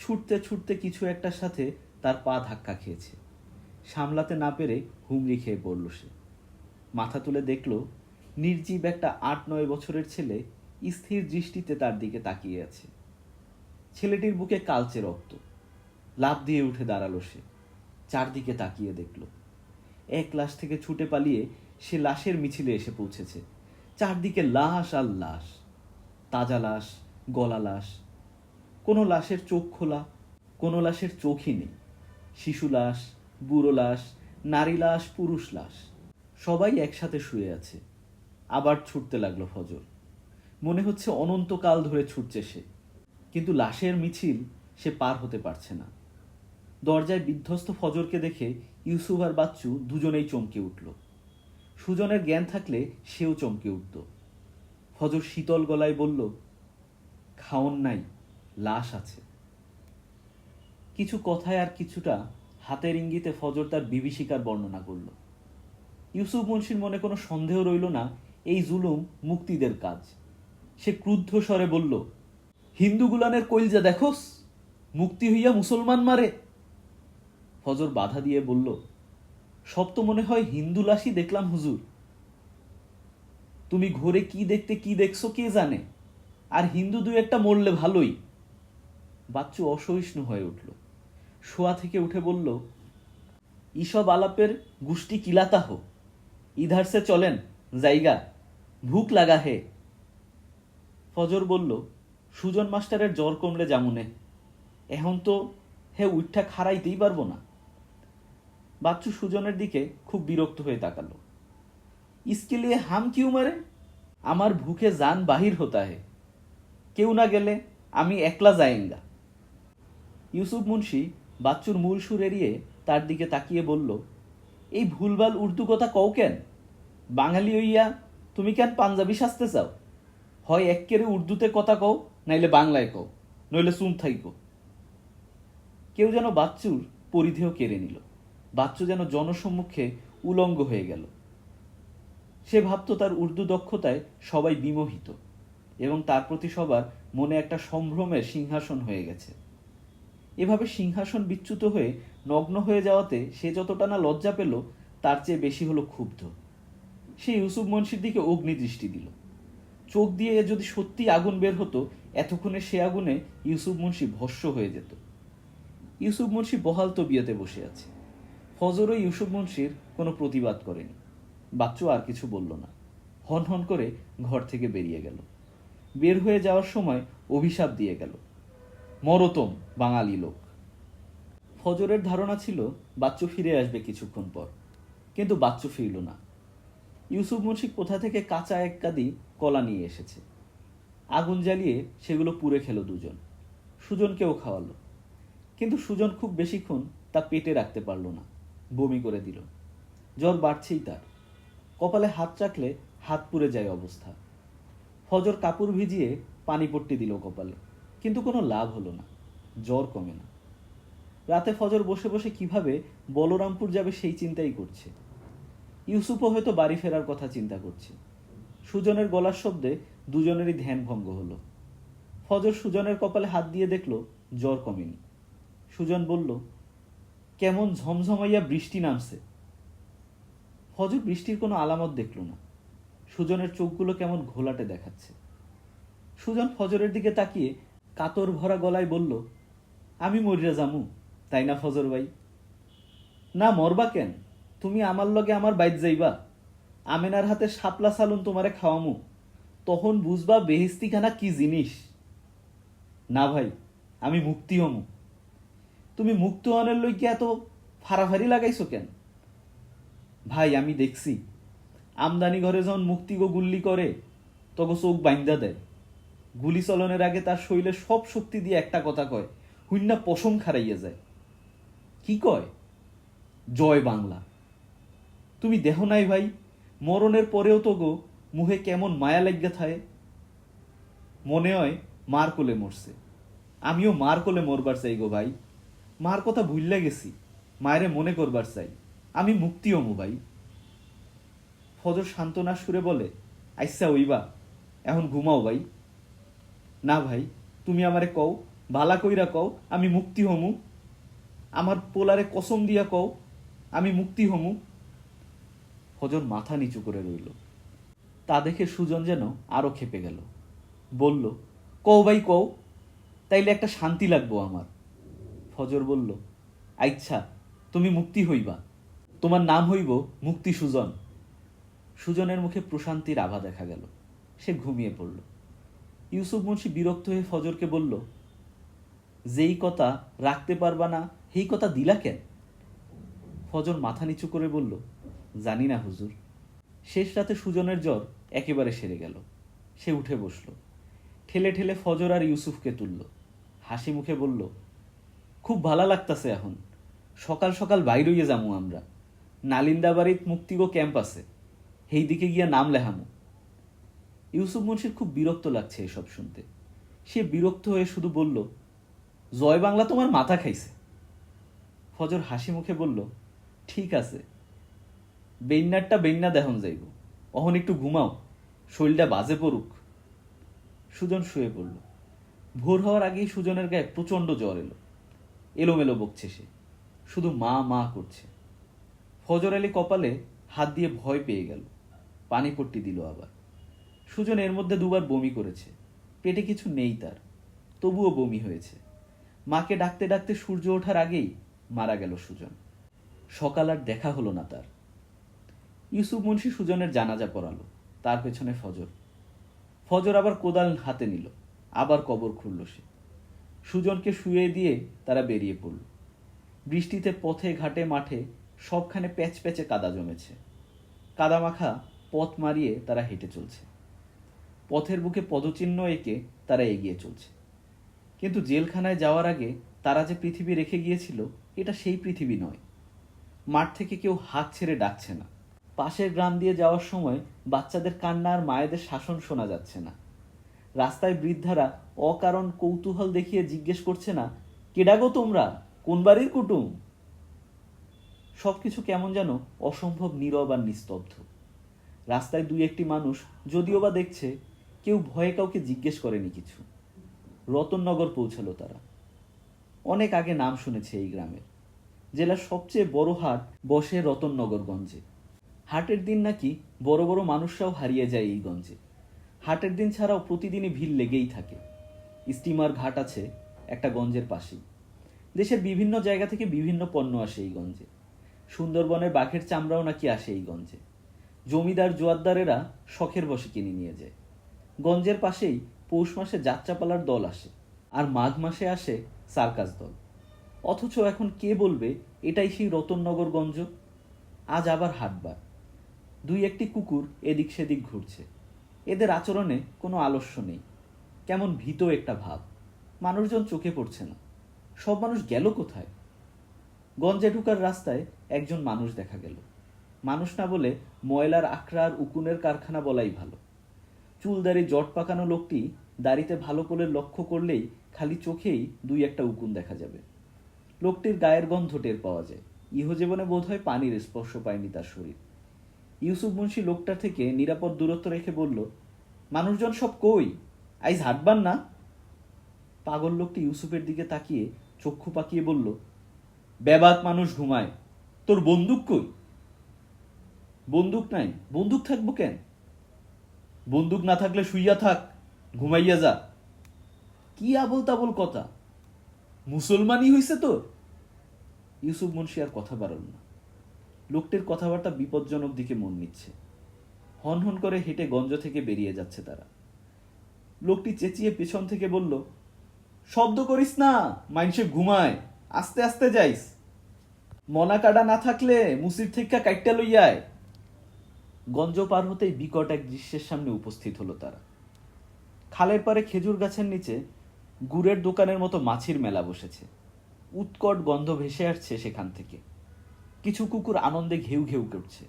ছুটতে ছুটতে কিছু একটার সাথে তার পা ধাক্কা খেয়েছে। সামলাতে না পেরে হুমড়ি খেয়ে পড়ল সে। মাথা তুলে দেখল নির্জীব একটা ৮-৯ বছরের ছেলে স্থির দৃষ্টিতে তার দিকে তাকিয়ে আছে। ছেলেটির বুকে কালচে রক্ত। লাফ দিয়ে উঠে দাঁড়ালো সে। চারদিকে তাকিয়ে দেখল। এক লাশ থেকে ছুটে পালিয়ে সে লাশের মিছিলে এসে পৌঁছেছে। চারদিকে লাশ আর লাশ, তাজা লাশ, গলা লাশ। কোনো লাশের চোখ খোলা, কোনো লাশের চোখই নেই। শিশু লাশ, বুড়ো লাশ, নারী লাশ, পুরুষ লাশ, সবাই একসাথে শুয়ে আছে। আবার ছুটতে লাগলো ফজর। মনে হচ্ছে অনন্তকাল ধরে ছুটছে সে, কিন্তু লাশের মিছিল সে পার হতে পারছে না। দরজায় বিধ্বস্ত ফজরকে দেখে ইউসুফ আর বাচ্চু দুজনেই চমকে উঠল। সুজনের জ্ঞান থাকলে সেও চমকে উঠত। ফজর শীতল গলায় বলল, খাওন নাই, লাশ আছে। কিছু কথায় আর কিছুটা হাতের ইঙ্গিতে ফজর তার বিভীষিকার বর্ণনা করল। ইউসুফ মুন্সির মনে কোনো সন্দেহ রইল না এই জুলুম মুক্তিদের কাজ। সে ক্রুদ্ধ স্বরে বলল, হিন্দু গুলানের কইলজা দেখোস, মুক্তি হইয়া মুসলমান মারে। ফজর বাধা দিয়ে বলল, সব তো মনে হয় হিন্দু লাশই দেখলাম হুজুর। তুমি ঘোরে কি দেখতে কি দেখছো কে জানে, আর হিন্দু দুই একটা মরলে ভালোই। বাচ্চু অসহিষ্ণু হয়ে উঠল। শোয়া থেকে উঠে বলল, ইসব আলাপের গুষ্টি কিলাতা হো, ইধার সে চলেন জায়গা, ভুক লাগা হে। ফজর বলল, সুজন মাস্টারের জ্বর কমলে জামুনে, এখন তো হে উঠা খাড়াইতেই পারবো না। বাচ্চু সুজনের দিকে খুব বিরক্ত হয়ে তাকালো। ইসকে লিয়ে হাম কিউ মারে, আমার ভুকে জান বাহির হতা হে, কেউ না গেলে আমি একলা যায়েঙ্গা। ইউসুফ মুন্সি বাচ্চুর মূল সুর এড়িয়ে তার দিকে তাকিয়ে বলল, এই ভুলভাল উর্দু কথা কও কেন? বাঙালি হইয়া তুমি কেন পাঞ্জাবি সাজতে চাও? হয় এক্কেরে উর্দুতে কথা কও, নাইলে বাংলায় কও, নইলে চুপ থাইকো। কেউ যেন বাচ্চুর পরিধেয় কেড়ে নিল। বাচ্চু যেন জনসম্মুখে উলঙ্গ হয়ে গেল। সে ভাবত তার উর্দু দক্ষতায় সবাই বিমোহিত এবং তার প্রতি সবার মনে একটা সম্ভ্রমের সিংহাসন হয়ে গেছে। এভাবে সিংহাসন বিচ্যুত হয়ে নগ্ন হয়ে যাওয়াতে সে যতটা না লজ্জা পেল, তার চেয়ে বেশি হলো ক্ষুব্ধ। সে ইউসুফ মুন্সির দিকে অগ্নিদৃষ্টি দিল। চোখ দিয়ে যদি সত্যি আগুন বের হতো, এতক্ষণে সে আগুনে ইউসুফ মুন্সি ভস্ম হয়ে যেত। ইউসুফ মুন্সি বহাল তবিয়তে বসে আছে। ফজরও ইউসুফ মুন্সির কোনো প্রতিবাদ করেনি। বাচ্চু আর কিছু বলল না, হন হন করে ঘর থেকে বেরিয়ে গেল। বের হয়ে যাওয়ার সময় অভিশাপ দিয়ে গেল, মরতম বাঙালি লোক। ফজরের ধারণা ছিল বাচ্চু ফিরে আসবে কিছুক্ষণ পর, কিন্তু বাচ্চু ফিরল না। ইউসুফ মুন্সি কোথা থেকে কাঁচা এক কাঁদি কলা নিয়ে এসেছে। আগুন জ্বালিয়ে সেগুলো পুড়ে খেলো দুজন। সুজনকেও খাওয়ালো, কিন্তু সুজন খুব বেশিক্ষণ তা পেটে রাখতে পারল না, বমি করে দিল। জ্বর বাড়ছেই তার, কপালে হাত রাখলে হাত পুড়ে যায় অবস্থা। ফজর কাপড় ভিজিয়ে পানি পট্টি দিল কপালে, কিন্তু কোনো লাভ হলো না, জ্বর কমে না। রাতে ফজর বসে বসে কিভাবে বলরামপুর যাবে সেই চিন্তাই করছে। ইউসুফও হয়তো বাড়ি ফেরার কথা চিন্তা করছে। সুজনের গলার শব্দে দুজনেরই ধ্যান ভঙ্গ হলো। ফজর সুজনের কপালে হাত দিয়ে দেখল জ্বর কমেনি। সুজন বলল, কেমন ঝমঝমাইয়া বৃষ্টি নামছে। ফজর বৃষ্টির কোনো আলামত দেখল না। সুজনের চোখগুলো কেমন ঘোলাটে দেখাচ্ছে। সুজন ফজরের দিকে তাকিয়ে কাতর ভরা গলায় বলল, আমি মরিয়া জামু, তাই না ফজর ভাই? না মরবা কেন, তুমি আমার লগে আমার বাইত যাইবা, আমেনার হাতে শাপলা সালুন তোমারে খাওয়ামু, তখন বুঝবা বেহেস্তিখানা কি জিনিস। না ভাই, আমি মুক্তি হমু। তুমি মুক্ত হনের লইকে এত ফাড়াফাড়ি লাগাইছো কেন? ভাই আমি দেখছি, আমদানি ঘরে যখন মুক্তি গো গুল্লি করে তখন চোখ বাইন্দা দেয়। গুলি চলনের আগে তার শরীরে সব শক্তি দিয়ে একটা কথা কয়, হুইন্না পশম খারাইয়া যায়। কি কয়? জয় বাংলা। তুমি দেহ নাই ভাই, মরণের পরেও তো গো মুহে কেমন মায়া লাগিয়া থাকে। মনে হয় মার কোলে মরছে। আমিও মার কোলে মরবার চাই গো ভাই। মার কথা ভুললে গেছি, মায়েরে মনে করবার চাই। আমি মুক্তি হমু ভাই। ফজর সান্ত্বনা সুরে বলে, আইসা ওইবা, এখন ঘুমাও ভাই। না ভাই, তুমি আমারে কও, ভালা কইরা কও, আমি মুক্তি হমু। আমার পোলারে কসম দিয়া কও, আমি মুক্তি হমু। ফজর মাথা নিচু করে রইল। তা দেখে সুজন যেন আরো খেপে গেল। বলল, কও ভাই কও, তাইলে একটা শান্তি লাগবো আমার। ফজর বলল, আচ্ছা তুমি মুক্তি হইবা, তোমার নাম হইব মুক্তি সুজন। সুজনের মুখে প্রশান্তির আভা দেখা গেল। সে ঘুমিয়ে পড়ল। ইউসুফ মুন্সি বিরক্ত হয়ে ফজরকে বলল, যেই কথা রাখতে পারবা না সেই কথা দিলা কেন? ফজর মাথা নিচু করে বলল, জানি না হুজুর। শেষ রাতে সুজনের জ্বর একেবারে সেরে গেল। সে উঠে বসল, ঠেলে ঠেলে ফজর আর ইউসুফকে তুলল। হাসি মুখে বলল, খুব ভালো লাগতাছে এখন, সকাল সকাল বাইর হইয়ে যামু আমরা, নালিন্দাবাড়িত মুক্তিগো ক্যাম্প আছে, সেই দিকে গিয়া নাম লেহামু। ইউসুফ মুন্সির খুব বিরক্ত লাগছে এসব শুনতে। সে বিরক্ত হয়ে শুধু বলল, জয় বাংলা তোমার মাথা খাইছে। ফজর হাসি মুখে বলল, ঠিক আছে, বেন্যারটা বেন্যা দেহন যাইব, অহন একটু ঘুমাও, শরীরটা বাজে পড়ুক। সুজন শুয়ে পড়ল। ভোর হওয়ার আগেই সুজনের গায়ে প্রচণ্ড জ্বর এলো। এলোমেলো বকছে সে, শুধু মা মা করছে। ফজর আলী কপালে হাত দিয়ে ভয় পেয়ে গেল, পানি পট্টি দিল আবার। সুজন এর মধ্যে দুবার বমি করেছে, পেটে কিছু নেই তার, তবুও বমি হয়েছে। মাকে ডাকতে ডাকতে সূর্য ওঠার আগেই মারা গেল সুজন। সকাল আর দেখা হলো না তার। ইউসুফ মুন্সি সুজনের জানাজা পড়ালো, তার পেছনে ফজর। ফজর আবার কোদাল হাতে নিল, আবার কবর খুলল সে। সুজনকে শুয়ে দিয়ে তারা বেরিয়ে পড়ল। বৃষ্টিতে পথে ঘাটে মাঠে সবখানে প্যাচ প্যাচে কাদা জমেছে। কাদামাখা পথ মারিয়ে তারা হেঁটে চলছে। পথের বুকে পদচিহ্ন এঁকে তারা এগিয়ে চলছে। কিন্তু জেলখানায় যাওয়ার আগে তারা যে পৃথিবী রেখে গিয়েছিল, এটা সেই পৃথিবী নয়। মাঠ থেকে কেউ হাত ছেড়ে ডাকছে না। পাশের গ্রাম দিয়ে যাওয়ার সময় বাচ্চাদের কান্না আর মায়েদের শাসন শোনা যাচ্ছে না। রাস্তায় বৃদ্ধারা অকারণ কৌতূহল দেখিয়ে জিজ্ঞেস করছে না, কেডা গো তোমরা, কোন বাড়ির কুটুম? সবকিছু কেমন যেন অসম্ভব নীরব আর নিস্তব্ধ। রাস্তায় দুই একটি মানুষ যদিও বা দেখছে, কেউ ভয়ে কাউকে জিজ্ঞেস করেনি কিছু। রতননগর পৌঁছালো তারা। অনেক আগে নাম শুনেছে এই গ্রামের। জেলার সবচেয়ে বড় হাট বসে রতননগরগঞ্জে। হাটের দিন নাকি বড় বড় মানুষরাও হারিয়ে যায় এই গঞ্জে। হাটের দিন ছাড়াও প্রতিদিনই ভিড় লেগেই থাকে। স্টিমার ঘাট আছে একটা গঞ্জের পাশেই। দেশের বিভিন্ন জায়গা থেকে বিভিন্ন পণ্য আসে এই গঞ্জে। সুন্দরবনের বাঘের চামড়াও নাকি আসে এই গঞ্জে। জমিদার জোয়ারদারেরা শখের বশে কিনে নিয়ে যায়। গঞ্জের পাশেই পৌষ মাসে যাত্রাপালার দল আসে, আর মাঘ মাসে আসে সার্কাস দল। অথচ এখন কে বলবে এটাই সেই রতননগরগঞ্জ? আজ আবার হাটবার। দুই একটি কুকুর এদিক সেদিক ঘুরছে। এদের আচরণে কোনো আলস্য নেই, কেমন ভীত একটা ভাব। মানুষজন চোখে পড়ছে না। সব মানুষ গেল কোথায়? গঞ্জে ঢুকার রাস্তায় একজন মানুষ দেখা গেল। মানুষ না বলে ময়লার আখড়া আর উকুনের কারখানা বলাই ভালো। চুলদাড়ি জট পাকানো লোকটি দাড়িতে ভালো করে লক্ষ্য করলেই খালি চোখেই দুই একটা উকুন দেখা যাবে। লোকটির গায়ের গন্ধ টের পাওয়া যায়। ইহজীবনে বোধহয় পানির স্পর্শ পায়নি তার শরীর। ইউসুফ মুন্সি লোকটার থেকে নিরাপদ দূরত্ব রেখে বলল, মানুষজন সব কই? আইজ হাঁটবার না? পাগল লোকটি ইউসুফের দিকে তাকিয়ে চক্ষু পাকিয়ে বলল, বেবাত মানুষ ঘুমায়, তোর বন্দুক কই? বন্দুক নাই? বন্দুক থাকবো কেন? বন্দুক না থাকলে শুইয়া থাক, ঘুমাইয়া যা। কি আবল তাবল কথা, মুসলমানই হইছে তোর? ইউসুফ মুন্সি আর কথা বাড়ল না। লোকটির কথাবার্তা বিপজ্জনক দিকে মন নিচ্ছে। হনহন করে হেঁটে গঞ্জ থেকে বেরিয়ে যাচ্ছে তারা। লোকটি চেঁচিয়ে পেছন থেকে বলল, শব্দ করিস না, মাইনসে ঘুমায়, আস্তে আস্তে যাইস। মনা কাটা না থাকলে মুসির থেকে কাইটটা লইয়ায়। গঞ্জ পার হতেই বিকট এক দৃশ্যের সামনে উপস্থিত হলো তারা। খালের পারে খেজুর গাছের নিচে গুড়ের দোকানের মতো মাছির মেলা বসেছে। উৎকট গন্ধ ভেসে আসছে সেখান থেকে। কিছু কুকুর আনন্দে ঘেউ ঘেউ করছে।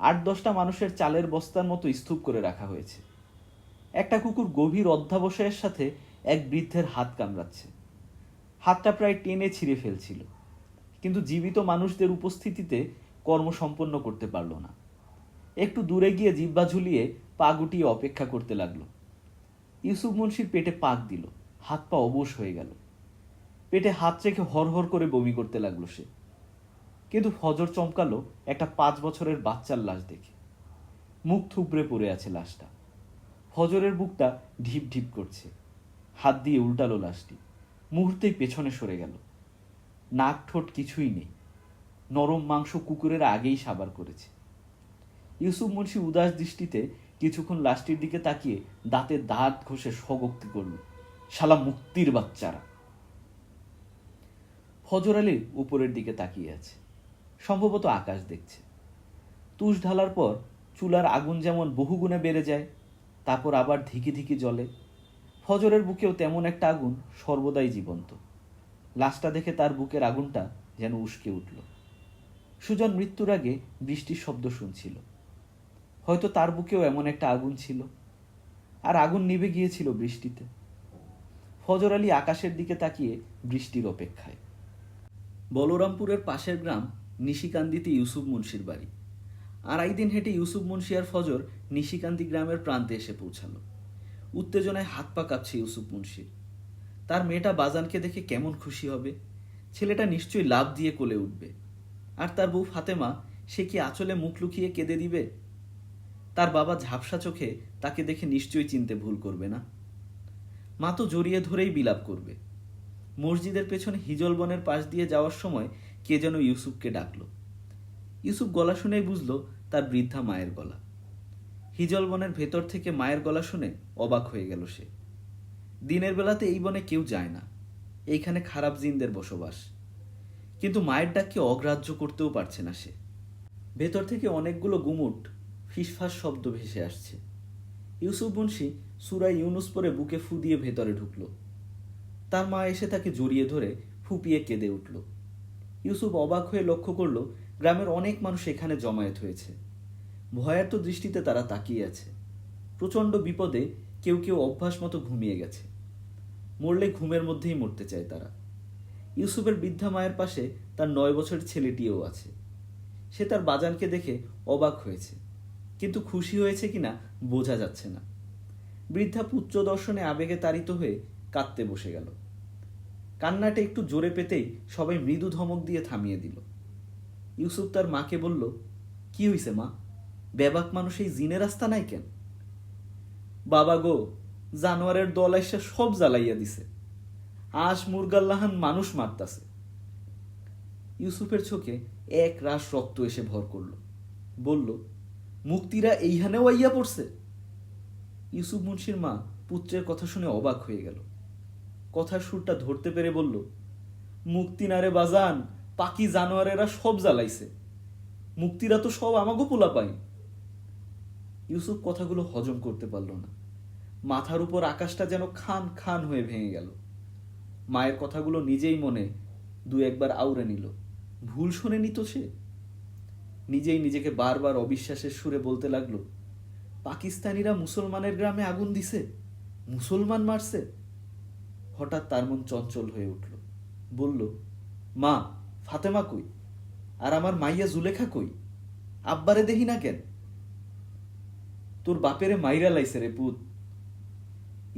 8-10টা মানুষের চালের বস্তার মতো স্তূপ করে রাখা হয়েছে। একটা কুকুর গভীর অধ্যাবসায়ের সাথে এক বৃদ্ধের হাত কামড়াচ্ছে। হাতটা প্রায় টেনে ছিঁড়ে ফেলছিল, কিন্তু জীবিত মানুষদের উপস্থিতিতে কর্ম সম্পন্ন করতে পারল না। একটু দূরে গিয়ে জিহ্বা ঝুলিয়ে পা গুটিয়ে অপেক্ষা করতে লাগলো। ইউসুফ মুন্সির পেটে পাক দিল, হাত পা অবশ হয়ে গেল। পেটে হাত রেখে হরহর করে বমি করতে লাগলো সে। কিন্তু ফজর চমকালো একটা 5 বছরের বাচ্চার লাশ দেখে। মুখ থুবড়ে পড়ে আছে লাশটা। ফজরের বুকটা ঢিপ ঢিপ করছে। হাত দিয়ে উল্টালো লাশটি, মুহূর্তেই পেছনে সরে গেল। নাক ঠোঁট কিছুই নেই। নরম মাংস কুকুরের আগেই সাবার করেছে। ইউসুফ মুন্সি উদাস দৃষ্টিতে কিছুক্ষণ লাশটির দিকে তাকিয়ে দাঁতে দাঁত ঘষে স্বগক্তি করল, শালা মুক্তির বাচ্চারা। ফজর আলী উপরের দিকে তাকিয়ে আছে, সম্ভবত আকাশ দেখছে। তুষ ঢালার পর চুলার আগুন যেমন বহুগুণে বেড়ে যায়, তারপর আবার ধিকি ধিকি জ্বলে, ফজরের বুকেও তেমন একটা আগুন সর্বদাই জীবন্ত। লাশটা দেখে তার বুকের আগুনটা যেন উস্কে উঠল। সুজন মৃত্যুর আগে বৃষ্টির শব্দ শুনছিল। হয়তো তার বুকেও এমন একটা আগুন ছিল, আর আগুন নিভে গিয়েছিল বৃষ্টিতে। ফজর আলী আকাশের দিকে তাকিয়ে বৃষ্টির অপেক্ষায়। বলরামপুরের পাশের গ্রাম নিশিকান্দিতে ইউসুফ মুন্সির বাড়ি। 2.5 দিন হেঁটে ইউসুফ মুন্সি আর ফজর নিশিকান্দি গ্রামের প্রান্তে এসে পৌঁছালো। উত্তেজনায় হাত পা কাঁপছে ইউসুফ মুন্সির। তার মেয়েটা বাজানকে দেখে কেমন খুশি হবে, ছেলেটা নিশ্চয়ই লাফ দিয়ে কোলে উঠবে। আর তার বউ ফাতেমা, সে কি আঁচলে মুখ লুকিয়ে কেঁদে দিবে? তার বাবা ঝাপসা চোখে তাকে দেখে নিশ্চয়ই চিনতে ভুল করবে না। মা তো জড়িয়ে ধরেই বিলাপ করবে। মসজিদের পেছনে হিজল বনের পাশ দিয়ে যাওয়ার সময় কে যেন ইউসুফকে ডাকল। ইউসুফ গলা শুনেই বুঝল তার বৃদ্ধা মায়ের গলা। হিজল বনের ভেতর থেকে মায়ের গলা শুনে অবাক হয়ে গেল সে। দিনের বেলাতে এই বনে কেউ যায় না, এইখানে খারাপ জিনদের বসবাস। কিন্তু মায়ের ডাককে অগ্রাহ্য করতেও পারছে না সে। ভেতর থেকে অনেকগুলো গুমুট ফিসফাস শব্দ ভেসে আসছে। ইউসুফ মুন্সি সূরা ইউনুস পরে বুকে ফু দিয়ে ভেতরে ঢুকল। তার মা এসে তাকে জড়িয়ে ধরে ফুপিয়ে কেঁদে উঠল। ইউসুফ অবাক হয়ে লক্ষ্য করল গ্রামের অনেক মানুষ এখানে জমায়েত হয়েছে। ভয়ার্ত দৃষ্টিতে তারা তাকিয়ে আছে। প্রচণ্ড বিপদে কেউ কেউ অভ্যাস মতো ঘুমিয়ে গেছে। মরলে ঘুমের মধ্যেই মরতে চায় তারা। ইউসুফের বৃদ্ধা মায়ের পাশে তার 9 বছরের ছেলেটিও আছে। সে তার বাজানকে দেখে অবাক হয়েছে, কিন্তু খুশি হয়েছে কিনা বোঝা যাচ্ছে না। বৃদ্ধা পুত্র দর্শনে আবেগে তাড়িত হয়ে কাঁদতে বসে গেল। কান্নাটা একটু জোরে পেতেই সবাই মৃদু ধমক দিয়ে থামিয়ে দিল। ইউসুফ তার মাকে বলল, কি হইছে মা? বেবাক মানুষ এই জিনের রাস্তা নাই কেন? বাবা গো, জানোয়ারের দল এসে সব জ্বালাইয়া দিছে। আজ মুরগাল্লাহান মানুষ মারতাছে। ইউসুফের চোখে এক রাশ রক্ত এসে ভর করল। বলল, মুক্তিরা এইখানেও আইয়া পড়ছে? ইউসুফ মুন্সির মা পুত্রের কথা শুনে অবাক হয়ে গেল। কথার সুরটা ধরতে পেরে বলল, মুক্তি না রে বাজান, পাকি জানোয়ারেরা সব জ্বালাইছে। মুক্তিরা তো সব আমাগো পোলা পাই। ইউসুফ কথাগুলো হজম করতে পারল না। মাথার উপর আকাশটা যেন খান খান হয়ে ভেঙে গেল। মায়ের কথাগুলো নিজেই মনে 2-1 বার আউড়ে নিল। ভুল শোনেনি তো সে? নিজেই নিজেকে বারবার অবিশ্বাসের সুরে বলতে লাগলো, পাকিস্তানিরা মুসলমানের গ্রামে আগুন দিছে, মুসলমান মারছে। হঠাৎ তার মন চঞ্চল হয়ে উঠল। বলল, মা, ফাতেমা কই? আর আমার মাইয়া জুলেখা কই? আব্বারে দেখি না কেন? তোর বাপেরে মাইরা লাইছে রে পুত।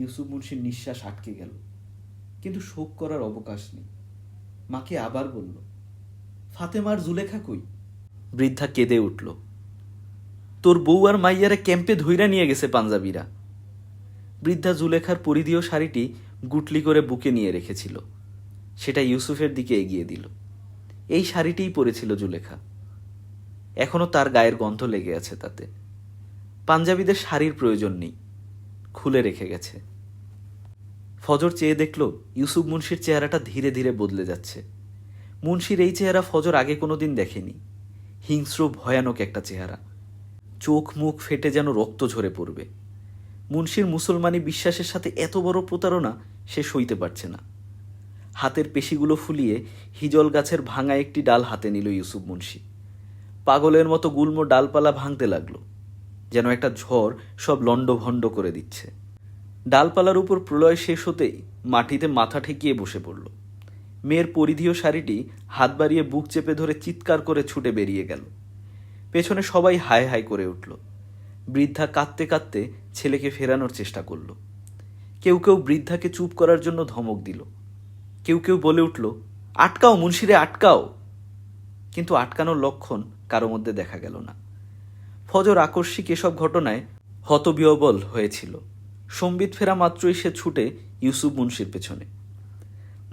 ইউসুফ মুন্সির নিঃশ্বাস আটকে গেল, কিন্তু শোক করার অবকাশ নেই। মাকে আবার বলল, ফাতেমার জুলেখা কই? বৃদ্ধা কেঁদে উঠল, তোর বউ আর মাইয়ারে ক্যাম্পে ধইরা নিয়ে গেছে পাঞ্জাবিরা। বৃদ্ধা জুলেখার পরিধীয় শাড়িটি গুটলি করে বুকে নিয়ে রেখেছিল, সেটা ইউসুফের দিকে এগিয়ে দিল। এই শাড়িটিই পরেছিল জুলেখা। এখনো তার গায়ের গন্ধ লেগে আছে তাতে। পাঞ্জাবিদের শাড়ির প্রয়োজন নেই, খুলে রেখে গেছে। ফজর চেয়ে দেখল ইউসুফ মুন্সির চেহারাটা ধীরে ধীরে বদলে যাচ্ছে। মুন্সির এই চেহারা ফজর আগে কোনোদিন দেখেনি। হিংস্র ভয়ানক একটা চেহারা, চোখ মুখ ফেটে যেন রক্ত ঝরে পড়বে। মুন্সির মুসলমানি বিশ্বাসের সাথে এত বড় প্রতারণা সে সইতে পারছে না। হাতের পেশিগুলো ফুলিয়ে হিজল গাছের ভাঙা একটি ডাল হাতে নিল ইউসুফ মুন্সি। পাগলের মতো গুল্ম ডালপালা ভাঙতে লাগলো, যেন একটা ঝড় সব লণ্ডভণ্ড করে দিচ্ছে। ডালপালার উপর প্রলয় শেষ হতেই মাটিতে মাথা ঠেকিয়ে বসে পড়ল। মেয়ের পরিধীয় শাড়িটি হাত বাড়িয়ে বুক চেপে ধরে চিৎকার করে ছুটে বেরিয়ে গেল। পেছনে সবাই হায় হায় করে উঠল। বৃদ্ধা কাঁদতে কাঁদতে ছেলেকে ফেরানোর চেষ্টা করল। কেউ কেউ বৃদ্ধাকে চুপ করার জন্য ধমক দিল। কেউ কেউ বলে উঠল, আটকাও মুন্সিরে, আটকাও। কিন্তু আটকানোর লক্ষণ কারো মধ্যে দেখা গেল না। ফজর আকস্মিক এসব ঘটনায় হতবিহ্বল হয়েছিল। সম্বিত ফেরা মাত্রই সে ছুটে ইউসুফ মুন্সির পেছনে।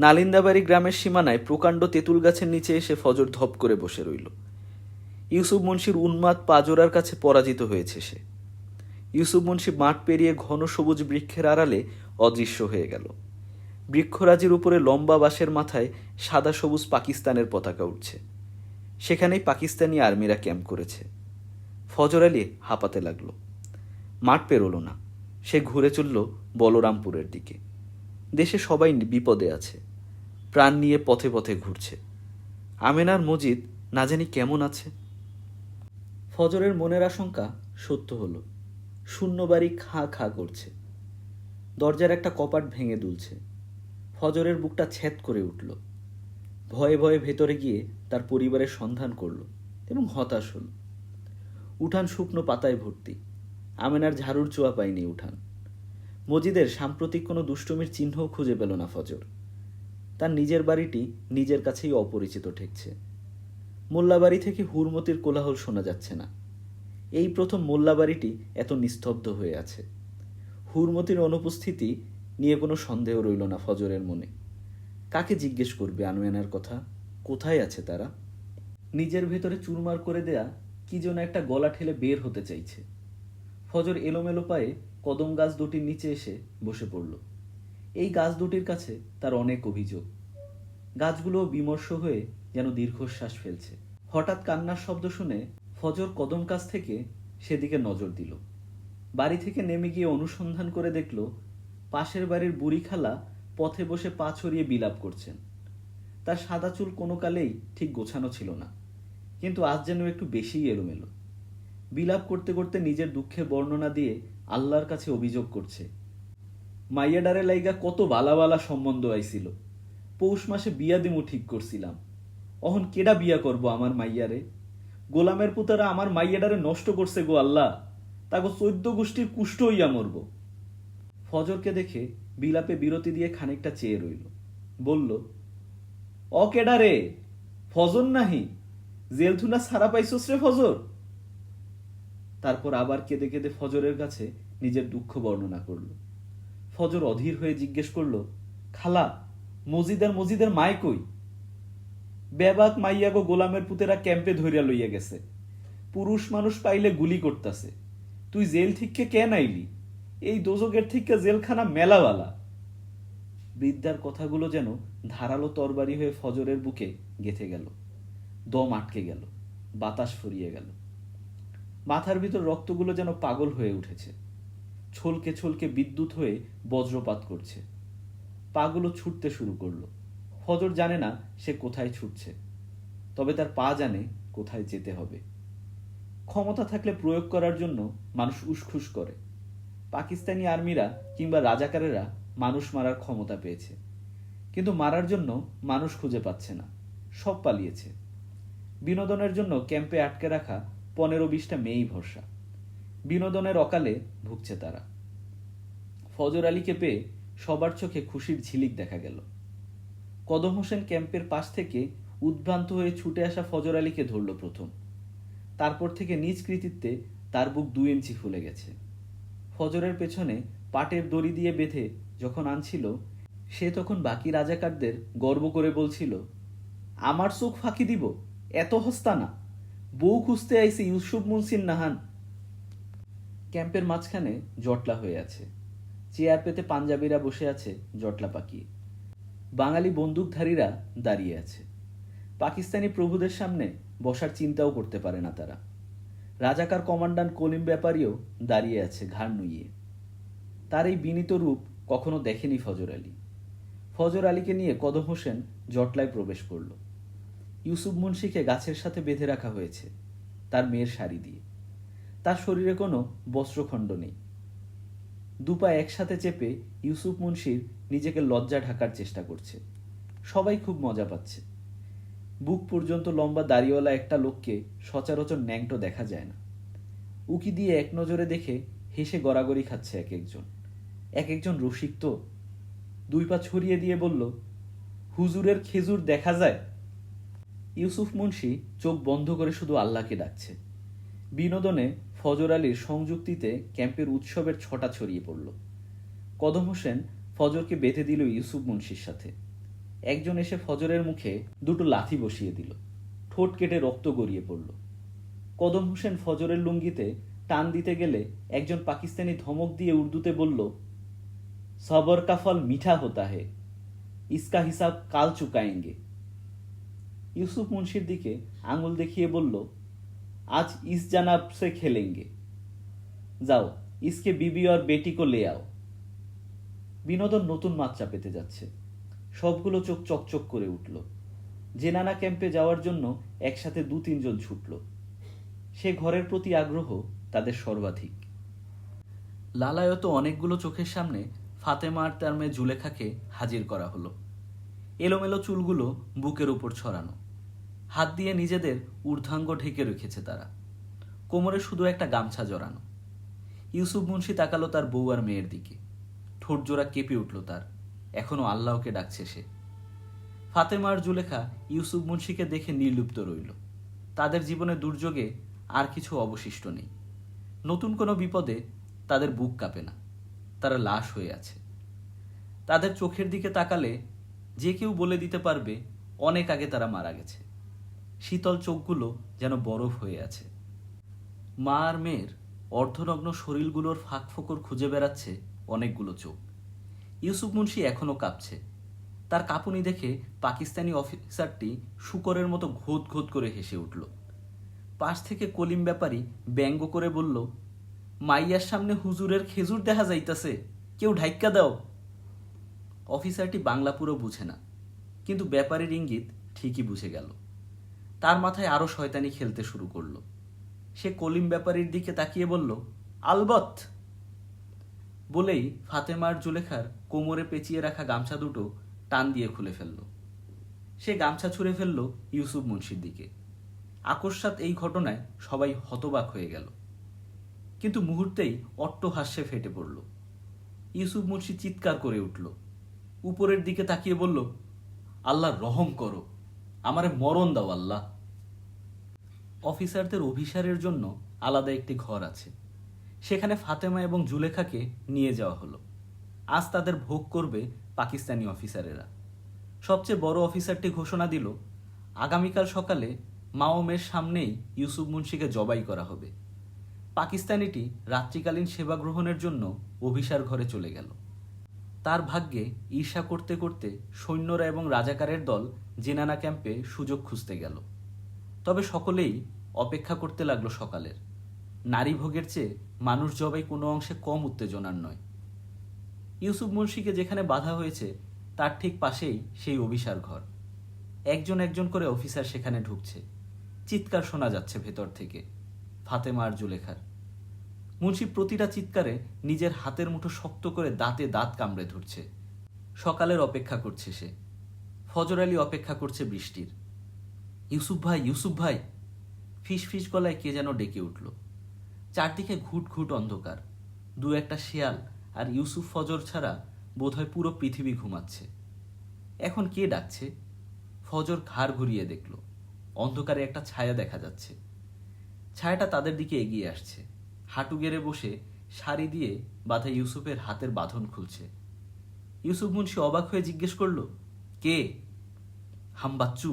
নালিন্দাবাড়ি গ্রামের সীমানায় প্রকাণ্ড তেঁতুল গাছের নিচে এসে ফজর ধপ করে বসে রইল। ইউসুফ মুন্সির উন্মাদ পাজোরার কাছে পরাজিত হয়েছে সে। ইউসুফ মুন্সি মাঠ পেরিয়ে ঘন সবুজ বৃক্ষের আড়ালে অদৃশ্য হয়ে গেল। বৃক্ষরাজির উপরে লম্বা বাঁশের মাথায় সাদা সবুজ পাকিস্তানের পতাকা উঠছে। সেখানেই পাকিস্তানি আর্মিরা ক্যাম্প করেছে। ফজর আলী হাঁপাতে লাগলো। মাঠ পেরোলো না, সে ঘুরে চলল বলরামপুরের দিকে। দেশে সবাই বিপদে আছে, প্রাণ নিয়ে পথে পথে ঘুরছে। আমেনার মজিদ না জানি কেমন আছে। ফজরের মনের আশঙ্কা সত্য হলো। শূন্য বাড়ি খাঁ খাঁ করছে। দরজার একটা কপাট ভেঙে দুলছে। ফজরের বুকটা ছ্যাদ করে উঠল। ভয়ে ভয়ে ভেতরে গিয়ে তার পরিবারের সন্ধান করল এবং হতাশ হল। উঠান শুকনো পাতায় ভর্তি। আমেনার ঝাড়ুর চোয়া পায়নি উঠান। মজিদের সাম্প্রতিক কোনো দুষ্টুমির চিহ্নও খুঁজে পেল না ফজর। তার নিজের বাড়িটি নিজের কাছেই অপরিচিত ঠেকছে। মোল্লাবাড়ি থেকে হুরমতির কোলাহল শোনা যাচ্ছে না। এই প্রথম মোল্লাবাড়িটি এত নিস্তব্ধ হয়ে আছে। হুরমতির অনুপস্থিতি নিয়ে কোনো সন্দেহ রইল না ফজরের মনে। কাকে জিজ্ঞেস করবে আমেনার কথা? কোথায় আছে তারা? নিজের ভেতরে চুরমার করে দেয়া কি যেন একটা গলা ঠেলে বের হতে চাইছে। ফজর এলোমেলো পায়ে কদম গাছ দুটির নিচে এসে বসে পড়ল। এই গাছ দুটির কাছে তার অনেক অভিযোগ। গাছগুলো বিমর্ষ হয়ে যেন দীর্ঘশ্বাস ফেলছে। হঠাৎ কান্নার শব্দ শুনে ফজর কদম গাছ থেকে সেদিকে নজর দিল। বাড়ি থেকে নেমে গিয়ে অনুসন্ধান করে দেখল পাশের বাড়ির বুড়ি খালা পথে বসে পা ছড়িয়ে বিলাপ করছেন। তার সাদা চুল কোনো কালেই ঠিক গোছানো ছিল না, কিন্তু আজ যেন একটু বেশিই এলোমেলো। বিলাপ করতে করতে নিজের দুঃখের বর্ণনা দিয়ে আল্লাহর কাছে অভিযোগ করছে, মাইয়াডারে লাইগা কত বালা বালা সম্বন্ধ আইছিল, পৌষ মাসে বিয়া দিমু ঠিক করছিলাম, অহন কেডা বিয়া করব আমার মাইয়ারে? গোলামের পুতারা আমার মাইয়াডারে নষ্ট করছে গো আল্লাহ, তাগো 14 গোষ্ঠীর কুষ্ঠ হইয়া মরব। ফজরকে দেখে বিলাপে বিরতি দিয়ে খানিকটা চেয়ে রইল। বলল, অ কেডা রে? ফজর নাহি? জেলথুনা ছাড়া পাইছস রে ফজর? তারপর আবার কেঁদে কেঁদে ফজরের কাছে নিজের দুঃখ বর্ণনা করল। ফজর অধীর হয়ে জিজ্ঞেস করল, খালা, মজিদের মায় কই? বেবাক মাইয়া গো গোলামের পুতেরা ক্যাম্পে ধরিয়া লইয়া গেছে। পুরুষ মানুষ পাইলে গুলি করতাছে। তুই জেল থেকে কেন আইলি? এই দোজকের থেকে জেলখানা মেলাওয়ালা। বৃদ্ধার কথাগুলো যেন ধারালো তরবারি হয়ে ফজরের বুকে গেঁথে গেল। দম আটকে গেল, বাতাস ফুরিয়ে গেল। মাথার ভিতর রক্তগুলো যেন পাগল হয়ে উঠেছে। ছলকে ছলকে বিদ্যুৎ হয়ে বজ্রপাত করছে। পাগুলো ছুটতে শুরু করলো। ফজর জানে না সে কোথায় ছুটছে, তবে তার পা জানে কোথায় যেতে হবে। ক্ষমতা থাকলে প্রয়োগ করার জন্য মানুষ উসখুস করে। পাকিস্তানি আর্মিরা কিংবা রাজাকারেরা মানুষ মারার ক্ষমতা পেয়েছে, কিন্তু মারার জন্য মানুষ খুঁজে পাচ্ছে না। সব পালিয়েছে। বিনোদনের জন্য ক্যাম্পে আটকে রাখা 15-20টা মেয়েই ভরসা। বিনোদনের অকালে ভুগছে তারা। ফজর আলীকে পেয়ে সবার চোখে খুশির ঝিলিক দেখা গেল। কদম হোসেন ক্যাম্পের পাশ থেকে উদ্ভ্রান্ত হয়ে ছুটে আসা ফজর আলীকে ধরল প্রথম। তারপর থেকে নিজ কৃতিত্বে তার বুক 2 ইঞ্চি ফুলে গেছে। ফজরের পেছনে পাটের দড়ি দিয়ে বেঁধে যখন আনছিল, সে তখন বাকি রাজাকারদের গর্ব করে বলছিল, আমার চোখ ফাঁকি দিব? এত হস্তা না, বউ খুঁজতে আইছে ইউসুফ মুন্সির নাহান। ক্যাম্পের মাঝখানে জটলা হয়ে আছে। চেয়ার পেতে পাঞ্জাবিরা বসে আছে জটলা পাকিয়ে। বাঙালি বন্দুকধারীরা দাঁড়িয়ে আছে। পাকিস্তানি প্রভুদের সামনে বসার চিন্তাও করতে পারে না তারা। রাজাকার কমান্ডান্ট কলিম ব্যাপারীও দাঁড়িয়ে আছে ঘাড় নুইয়ে। তার এই বিনীত রূপ কখনো দেখেনি ফজর আলী। ফজর আলীকে নিয়ে কদম হোসেন জটলায় প্রবেশ করল। ইউসুফ মুন্সিকে গাছের সাথে বেঁধে রাখা হয়েছে তার মেয়ের শাড়ি দিয়ে। তার শরীরে কোনো বস্ত্রখণ্ড নেই। দুপা একসাথে চেপে ইউসুফ মুন্সির নিজেকে লজ্জা ঢাকার চেষ্টা করছে। সবাই খুব মজা পাচ্ছে। বুক পর্যন্ত লম্বা দাড়িওয়ালা একটা লোককে সচরাচর ন্যাংটো দেখা যায় না। উকি দিয়ে এক নজরে দেখে হেসে গড়াগড়ি খাচ্ছে এক একজন রসিক তো। 2 পা ছড়িয়ে দিয়ে বলল, হুজুরের খেজুর দেখা যায়? ইউসুফ মুন্সি চোখ বন্ধ করে শুধু আল্লাহকে ডাকছে। বিনোদনে ফজর আলীর সংযুক্তিতে ক্যাম্পের উৎসবের ছটা ছড়িয়ে পড়ল। কদম হোসেন ফজরকে বেঁধে দিল ইউসুফ মুন্সির সাথে। একজন এসে ফজরের মুখে 2টো লাথি বসিয়ে দিল। ঠোঁট কেটে রক্ত গড়িয়ে পড়ল। কদম হোসেন ফজরের লুঙ্গিতে টান দিতে গেলে একজন পাকিস্তানি ধমক দিয়ে উর্দুতে বলল, সবর কা ফল মিঠা হোতা হে, ইসকা হিসাব কাল চুকায়েঙ্গে। ইউসুফ মুন্সির দিকে আঙুল দেখিয়ে বলল, आज इस जनाब से खेलेंगे, যাও इसके बीबी और बेटी को ले आओ। বিনোদন নতুন মাত্রা পেতে যাচ্ছে। সবগুলো চোখ চকচক করে উঠল। জেনানা ক্যাম্পে যাওয়ার জন্য একসাথে 2-3 জন ছুটল। সে ঘরের প্রতি আগ্রহ তাদের সর্বাধিক। লালায়ত অনেকগুলো চোখের সামনে ফাতেমা আর তার মেয়ে জুলেখাকে হাজির করা হলো। এলোমেলো চুলগুলো বুকের উপর ছড়ানো, হাত দিয়ে নিজেদের ঊর্ধ্বাঙ্গ ঢেকে রেখেছে তারা। কোমরে শুধু একটা গামছা জড়ানো। ইউসুফ মুন্সি তাকালো তার বউ আর মেয়ের দিকে। ঠোঁট জোড়া কেঁপে উঠল তার। এখনো আল্লাহকে ডাকছে সে। ফাতেমা আর জুলেখা ইউসুফ মুন্সিকে দেখে নির্লিপ্ত রইল। তাদের জীবনে দুর্যোগে আর কিছু অবশিষ্ট নেই। নতুন কোনো বিপদে তাদের বুক কাঁপে না। তারা লাশ হয়ে আছে। তাদের চোখের দিকে তাকালে যে কেউ বলে দিতে পারবে অনেক আগে তারা মারা গেছে। শীতল চোখগুলো যেন বরফ হয়ে আছে। মা আর মেয়ের অর্ধনগ্ন শরীরগুলোর ফাঁক ফোকর খুঁজে বেড়াচ্ছে অনেকগুলো চোখ। ইউসুফ মুন্সি এখনো কাঁপছে। তার কাঁপুনি দেখে পাকিস্তানি অফিসারটি শূকরের মতো ঘোত ঘোত করে হেসে উঠল। পাশ থেকে কলিম ব্যাপারী ব্যঙ্গ করে বলল, মাইয়ার সামনে হুজুরের খেজুর দেখা যাইতাছে, কেউ ঢাইক্কা দাও। অফিসারটি বাংলা পুরো বুঝে না, কিন্তু ব্যাপারীর ইঙ্গিত ঠিকই বুঝে গেল। তার মাথায় আরো শয়তানি খেলতে শুরু করলো। সে কলিম ব্যাপারীর দিকে তাকিয়ে বলল, আলবত। বলেই ফাতেমার জুলেখার কোমরে পেঁচিয়ে রাখা গামছা দুটো টান দিয়ে খুলে ফেলল। সে গামছা ছুঁড়ে ফেলল ইউসুফ মুন্সির দিকে। আকস্মাৎ এই ঘটনায় সবাই হতবাক হয়ে গেল। কিন্তু মুহূর্তেই অট্টহাস্যে ফেটে পড়ল। ইউসুফ মুন্সি চিৎকার করে উঠল। উপরের দিকে তাকিয়ে বলল, আল্লাহ রহম করো, আমারে মরণ দাও আল্লাহ। অফিসারদের অভিসারের জন্য আলাদা একটি ঘর আছে। সেখানে ফাতেমা এবং জুলেখাকে নিয়ে যাওয়া হলো। আজ তাদের ভোগ করবে পাকিস্তানি অফিসারেরা। সবচেয়ে বড় অফিসারটি ঘোষণা দিল, আগামীকাল সকালে মাওমের সামনেই ইউসুফ মুন্সিকে জবাই করা হবে। পাকিস্তানিটি রাত্রিকালীন সেবা গ্রহণের জন্য অভিসার ঘরে চলে গেল। তার ভাগ্যে ঈর্ষা করতে করতে সৈন্যরা এবং রাজাকারের দল জেনানা ক্যাম্পে সুযোগ খুঁজতে গেল। তবে সকলেই অপেক্ষা করতে লাগলো সকালের। নারী ভোগের চেয়ে মানুষ জবাই কোনো অংশে কম উত্তেজনার নয়। ইউসুফ মুন্সিকে যেখানে বাধা হয়েছে তার ঠিক পাশেই সেই অভিসার ঘর। একজন একজন করে অফিসার সেখানে ঢুকছে। চিৎকার শোনা যাচ্ছে ভেতর থেকে, ফাতেমা আর জুলেখার। মুন্সি প্রতিটা চিৎকারে নিজের হাতের মুঠো শক্ত করে দাঁতে দাঁত কামড়ে ধরছে। সকালের অপেক্ষা করছে সে। ফজর আলী অপেক্ষা করছে বৃষ্টির। ইউসুফ ভাই, ইউসুফ ভাই। ফিস ফিস গলায় কে যেন ডেকে উঠল। চারদিকে ঘুট ঘুট অন্ধকার। দু একটা শেয়াল আর ইউসুফ ফজর ছাড়া বোধহয় পুরো পৃথিবী ঘুমাচ্ছে। এখন কে ডাকছে? ফজর ঘাড় ঘুরিয়ে দেখল। অন্ধকারে একটা ছায়া দেখা যাচ্ছে। ছায়াটা তাদের দিকে এগিয়ে আসছে। হাঁটু গেড়ে বসে শাড়ি দিয়ে বাঁধা ইউসুফের হাতের বাঁধন খুলছে। ইউসুফ মুন্সি অবাক হয়ে জিজ্ঞেস করল, কে? হাম বাচ্চু।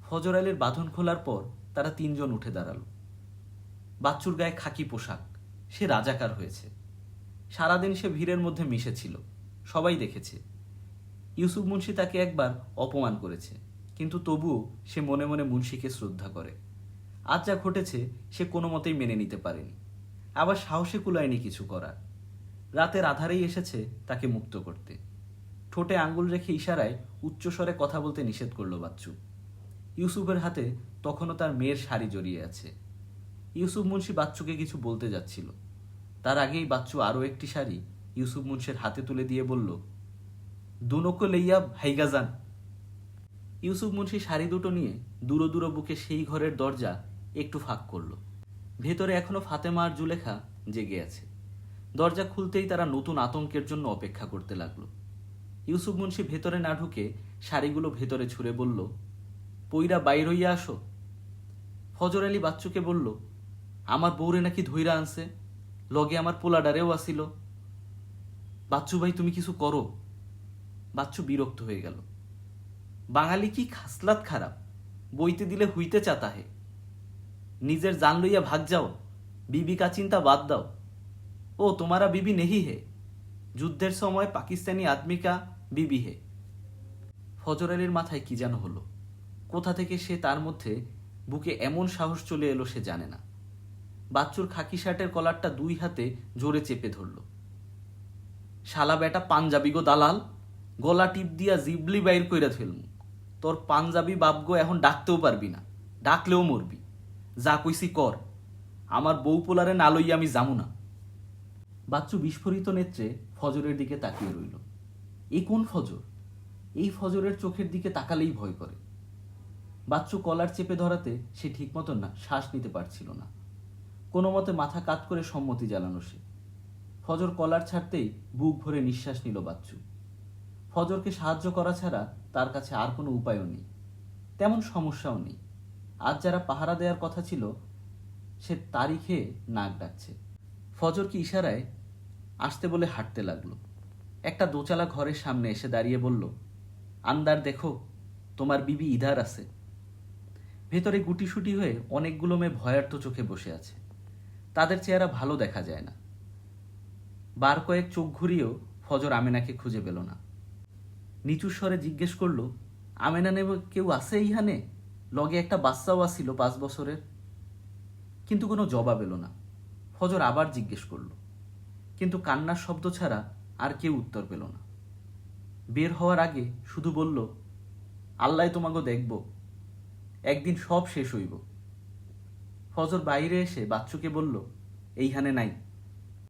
ফজর আলীর বাঁধন খোলার পর তারা তিনজন উঠে দাঁড়ালো। বাচ্চুর গায়ে খাকি পোশাক। সে রাজাকার হয়েছে। সারাদিন সে ভিড়ের মধ্যে মিশেছিল, সবাই দেখেছে। ইউসুফ মুন্সি তাকে একবার অপমান করেছে, কিন্তু তবুও সে মনে মনে মুন্সিকে শ্রদ্ধা করে। আজ যা ঘটেছে সে কোনো মতেই মেনে নিতে পারেনি। আবার সাহসে কুলায়নি কিছু করার। রাতের আধারেই এসেছে তাকে মুক্ত করতে। ঠোঁটে আঙ্গুল রেখে ইশারায় উচ্চস্বরে কথা বলতে নিষেধ করল বাচ্চু। ইউসুফের হাতে তখনও তার মেয়ের শাড়ি জড়িয়ে আছে। ইউসুফ মুন্সি বাচ্চুকে কিছু বলতে যাচ্ছিল, তার আগেই বাচ্চু আরও একটি শাড়ি ইউসুফ মুন্সির হাতে তুলে দিয়ে বলল, দুনোকে লইয়া ভাইগা যান। ইউসুফ মুন্সি শাড়ি দুটো নিয়ে দূর দূর বুকে সেই ঘরের দরজা একটু ফাঁক করল। ভেতরে এখনো ফাতেমা আর জুলেখা জেগে আছে। দরজা খুলতেই তারা নতুন আতঙ্কের জন্য অপেক্ষা করতে লাগলো। ইউসুফ মুন্সি ভেতরে না ঢুকে শাড়িগুলো ভেতরে ছুঁড়ে বলল, পইরা বাইর হইয়া আসো। ফজর আলী বাচ্চুকে বলল, আমার বউরে নাকি ধইরা আনছে, লগে আমার পোলাডারেও আসিল। বাচ্চু ভাই, তুমি কিছু করো। বাচ্চু বিরক্ত হয়ে গেল। বাঙালি কি খাসলাত খারাপ, বইতে দিলে হুইতে চাতাহে। নিজের জান লইয়া ভাগ যাও, বিবি কা চিন্তা বাদ দাও। ও তোমারা বিবি নেহি হে, যুদ্ধের সময় পাকিস্তানি আদমি কা বিবি হে। ফজর আলীর মাথায় কি যেন হলো। কোথা থেকে সে তার মধ্যে বুকে এমন সাহস চলে এলো সে জানে না। বাচ্চুর খাকি শার্টের কলারটা দুই হাতে জোরে চেপে ধরল। শালা বেটা পাঞ্জাবি গো দালাল, গলা টিপ দিয়া জিবলি বাইর কইরা ফেলমু। তোর পাঞ্জাবি বাপগো এখন ডাকতেও পারবি না, ডাকলেও মরবি। যা কইছি কর, আমার বউ পোলারে না লইয়া আমি যামু না। বাচ্চু বিস্ফোরিত নেত্রে ফজরের দিকে তাকিয়ে রইল। এই কোন ফজর? এই ফজরের চোখের দিকে তাকালেই ভয় করে। বাচ্চু কলার চেপে ধরাতে সে ঠিক মতন না শ্বাস নিতে পারছিল না। কোনো মতে মাথা কাত করে সম্মতি জানানো সে। ফজর কলার ছাড়তেই বুক ভরে নিঃশ্বাস নিল বাচ্চু। ফজরকে সাহায্য করা ছাড়া তার কাছে আর কোনো উপায়ও নেই, তেমন সমস্যাও নেই। আজ যারা পাহারা দেওয়ার কথা ছিল সে তারই খেয়ে নাক ডাকছে। ফজরকে ইশারায় আসতে বলে হাঁটতে লাগলো। একটা দোচালা ঘরের সামনে এসে দাঁড়িয়ে বলল, আন্দার দেখো, তোমার বিবি ইধার আছে। ভেতরে গুটিসুটি হয়ে অনেকগুলো মেয়ে ভয়ার্ত চোখে বসে আছে। তাদের চেহারা ভালো দেখা যায় না। বার কয়েক চোখ ঘুরিয়েও ফজর আমেনাকে খুঁজে পেল না। নিচু স্বরে জিজ্ঞেস করল, আমেনা নেব কেউ আছে এইখানে? লগে একটা বাচ্চাও আসছিল 5 বছরের। কিন্তু কোনো জবাব এলো না। ফজর আবার জিজ্ঞেস করল, কিন্তু কান্নার শব্দ ছাড়া আর কেউ উত্তর পেল না। বের হওয়ার আগে শুধু বলল, আল্লাহ তোমাকে দেখব, একদিন সব শেষ হইব। ফজর বাইরে এসে বাচ্চুকে বলল, এইখানে নাই।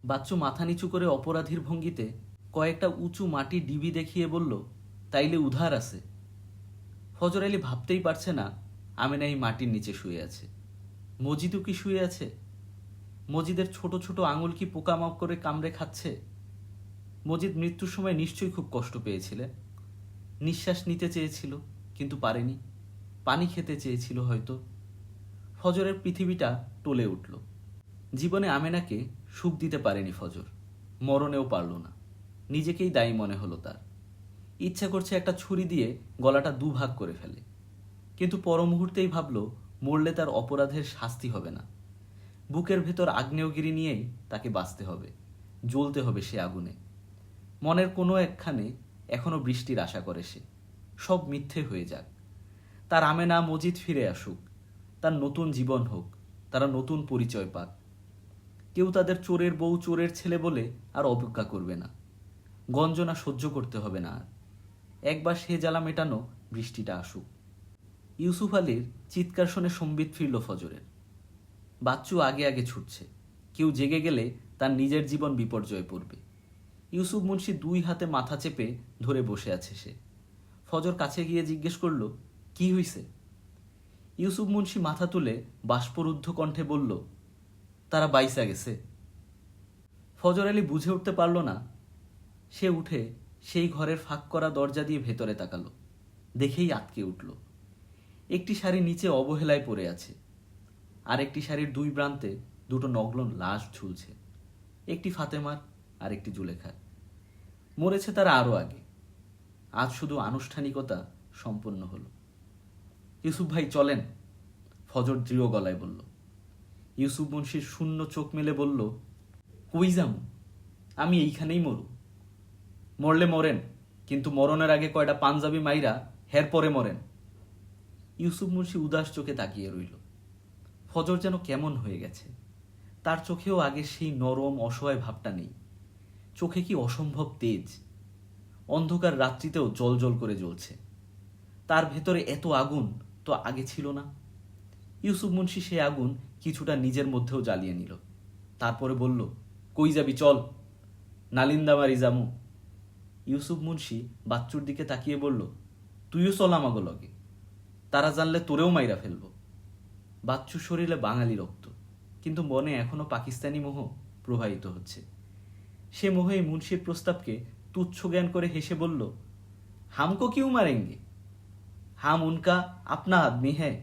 বাচ্চু মাথা নিচু করে অপরাধীর ভঙ্গিতে কয়েকটা উঁচু মাটির ডিবি দেখিয়ে বলল, তাইলে উধার আছে। ফজর আলী ভাবতেই পারছে না আমেনা এই মাটির নিচে শুয়ে আছে। মজিদও কি শুয়ে আছে? মজিদের ছোট ছোট আঙুল কি পোকামাপ করে কামড়ে খাচ্ছে? মজিদ মৃত্যুর সময় নিশ্চয়ই খুব কষ্ট পেয়েছিলেন। নিঃশ্বাস নিতে চেয়েছিল কিন্তু পারেনি, পানি খেতে চেয়েছিল হয়তো। ফজরের পৃথিবীটা টলে উঠল। জীবনে আমেনাকে সুখ দিতে পারেনি ফজর, মরণেও পারল না। নিজেকেই দায়ী মনে হলো তার। ইচ্ছা করছে একটা ছুরি দিয়ে গলাটা দুভাগ করে ফেলে, কিন্তু পর মুহূর্তেই ভাবল মরলে তার অপরাধের শাস্তি হবে না। বুকের ভেতর আগ্নেয়গিরি নিয়েই তাকে বাঁচতে হবে, জ্বলতে হবে সে আগুনে। মনের কোনো একখানে এখনো বৃষ্টির আশা করে সে। সব মিথ্যে হয়ে যাক, তার আমেনা মজিদ ফিরে আসুক, তার নতুন জীবন হোক, তারা নতুন পরিচয় পাক। কেউ তাদের চোরের বউ চোরের ছেলে বলে আর অবজ্ঞা করবে না। গঞ্জনা সহ্য করতে হবে না আর। একবার সে জ্বালা মেটানো বৃষ্টিটা আসুক। ইউসুফ আলীর চিৎকার শুনে সম্বিত ফিরল ফজরের। বাচ্চু আগে আগে ছুটছে। কেউ জেগে গেলে তার নিজের জীবন বিপর্যয়ে পড়বে। ইউসুফ মুন্সি 2 হাতে মাথা চেপে ধরে বসে আছে সে। ফজর কাছে গিয়ে জিজ্ঞেস করল, কি হইছে? ইউসুফ মুন্সি মাথা তুলে বাষ্পরুদ্ধ কণ্ঠে বলল, তারা বাইসা গেছে। ফজর আলী বুঝে উঠতে পারল না। সে উঠে সেই ঘরের ফাঁক করা দরজা দিয়ে ভেতরে তাকালো। দেখেই আটকে উঠল। একটি শাড়ি নিচে অবহেলায় পড়ে আছে, আর একটি শাড়ির 2 প্রান্তে 2টো নগ্ন লাশ ঝুলছে। একটি ফাতেমার আর একটি জুলেখার। মরেছে তারা আরো আগে। আজ শুধু আনুষ্ঠানিকতা সম্পন্ন হলো। ইউসুফ ভাই চলেন, ফজর দৃঢ় গলায় বলল। ইউসুফ মুন্সির শূন্য চোখ মেলে বলল, কই যামু? আমি এইখানেই মরু। মরলে মরেন, কিন্তু মরণের আগে কয়টা পাঞ্জাবি মাইরা হের পরে মরেন। ইউসুফ মুন্সি উদাস চোখে তাকিয়ে রইল। ফজর যেন কেমন হয়ে গেছে। তার চোখেও আগে সেই নরম অসহায় ভাবটা নেই। চোখে কি অসম্ভব তেজ। অন্ধকার রাত্রিতেও জল জল করে জ্বলছে। তার ভেতরে এত আগুন তো আগে ছিল না। ইউসুফ মুন্সি সে আগুন কিছুটা নিজের মধ্যেও জ্বালিয়ে নিল। তারপরে বলল, কই যাবি চল, নালিন্দামারি জামু। ইউসুফ মুন্সি বাচ্চুর দিকে তাকিয়ে বলল, তুইও চল আমাগো লগে, তারা জানলে তোরেও মাইরা ফেলব। বাচ্চুর শরীরে বাঙালি রক্ত, কিন্তু মনে এখনো পাকিস্তানি মোহ প্রবাহিত হচ্ছে। সে মোহে মুন্সির প্রস্তাবকে তুচ্ছ জ্ঞান করে হেসে বলল, হামকো কিউ মারেঙ্গে, হাম উনকা আপনা আদমি হ্যাঁ।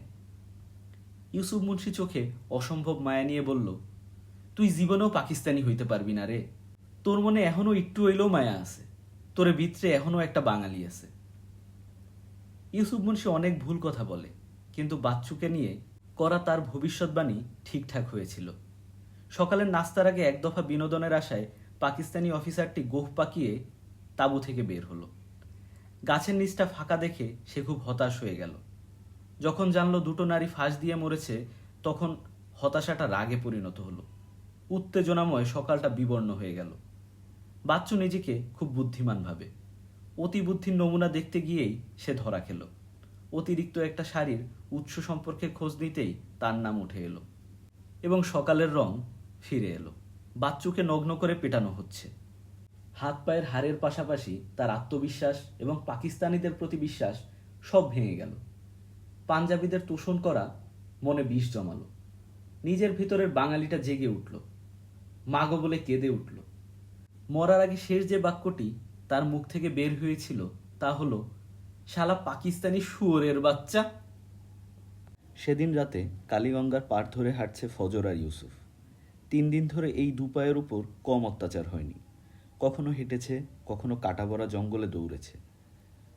ইউসুফ মুন্সি চোখে অসম্ভব মায়া নিয়ে বলল, তুই জীবনেও পাকিস্তানি হইতে পারবি না রে। তোর মনে এখনো একটু হইলেও মায়া আছে, তোরে ভিতরে এখনো একটা বাঙালি আছে। ইউসুফ মুন্সি অনেক ভুল কথা বলে, কিন্তু বাচ্চুকে নিয়ে করা তার ভবিষ্যৎবাণী ঠিকঠাক হয়েছিল। সকালের নাস্তার আগে 1 দফা বিনোদনের আশায় পাকিস্তানি অফিসারটি গোফ পাকিয়ে তাঁবু থেকে বের হলো। গাছের নিচটা ফাঁকা দেখে সে খুব হতাশ হয়ে গেল। যখন জানলো দুটো নারী ফাঁস দিয়ে মরেছে, তখন হতাশাটা রাগে পরিণত হলো। উত্তেজনাময় সকালটা বিবর্ণ হয়ে গেল। বাচ্চু নিজেকে খুব বুদ্ধিমান ভাবে। অতি বুদ্ধির নমুনা দেখতে গিয়েই সে ধরা খেল। অতিরিক্ত একটা শাড়ির উৎস সম্পর্কে খোঁজ নিতেই তার নাম উঠে এলো এবং সকালের রং ফিরে এলো। বাচ্চুকে নগ্ন করে পেটানো হচ্ছে। হাত পায়ের হাড়ের পাশাপাশি তার আত্মবিশ্বাস এবং পাকিস্তানিদের প্রতি বিশ্বাস সব ভেঙে গেল। পাঞ্জাবিদের তোষণ করা মনে বিষ জমালো। নিজের ভিতরের বাঙালিটা জেগে উঠল, মাগো বলে কেঁদে উঠল। মরার আগে শেষ যে বাক্যটি তার মুখ থেকে বের হয়েছিল তা হলো, শালা পাকিস্তানি শুয়োরের বাচ্চা। সেদিন রাতে কালীগঙ্গার পাড় ধরে হাঁটছে ফজর আর ইউসুফ। 3 দিন ধরে এই দুপায়ের উপর কম অত্যাচার হয়নি। কখনো হেঁটেছে, কখনো কাটাবড়া জঙ্গলে দৌড়েছে।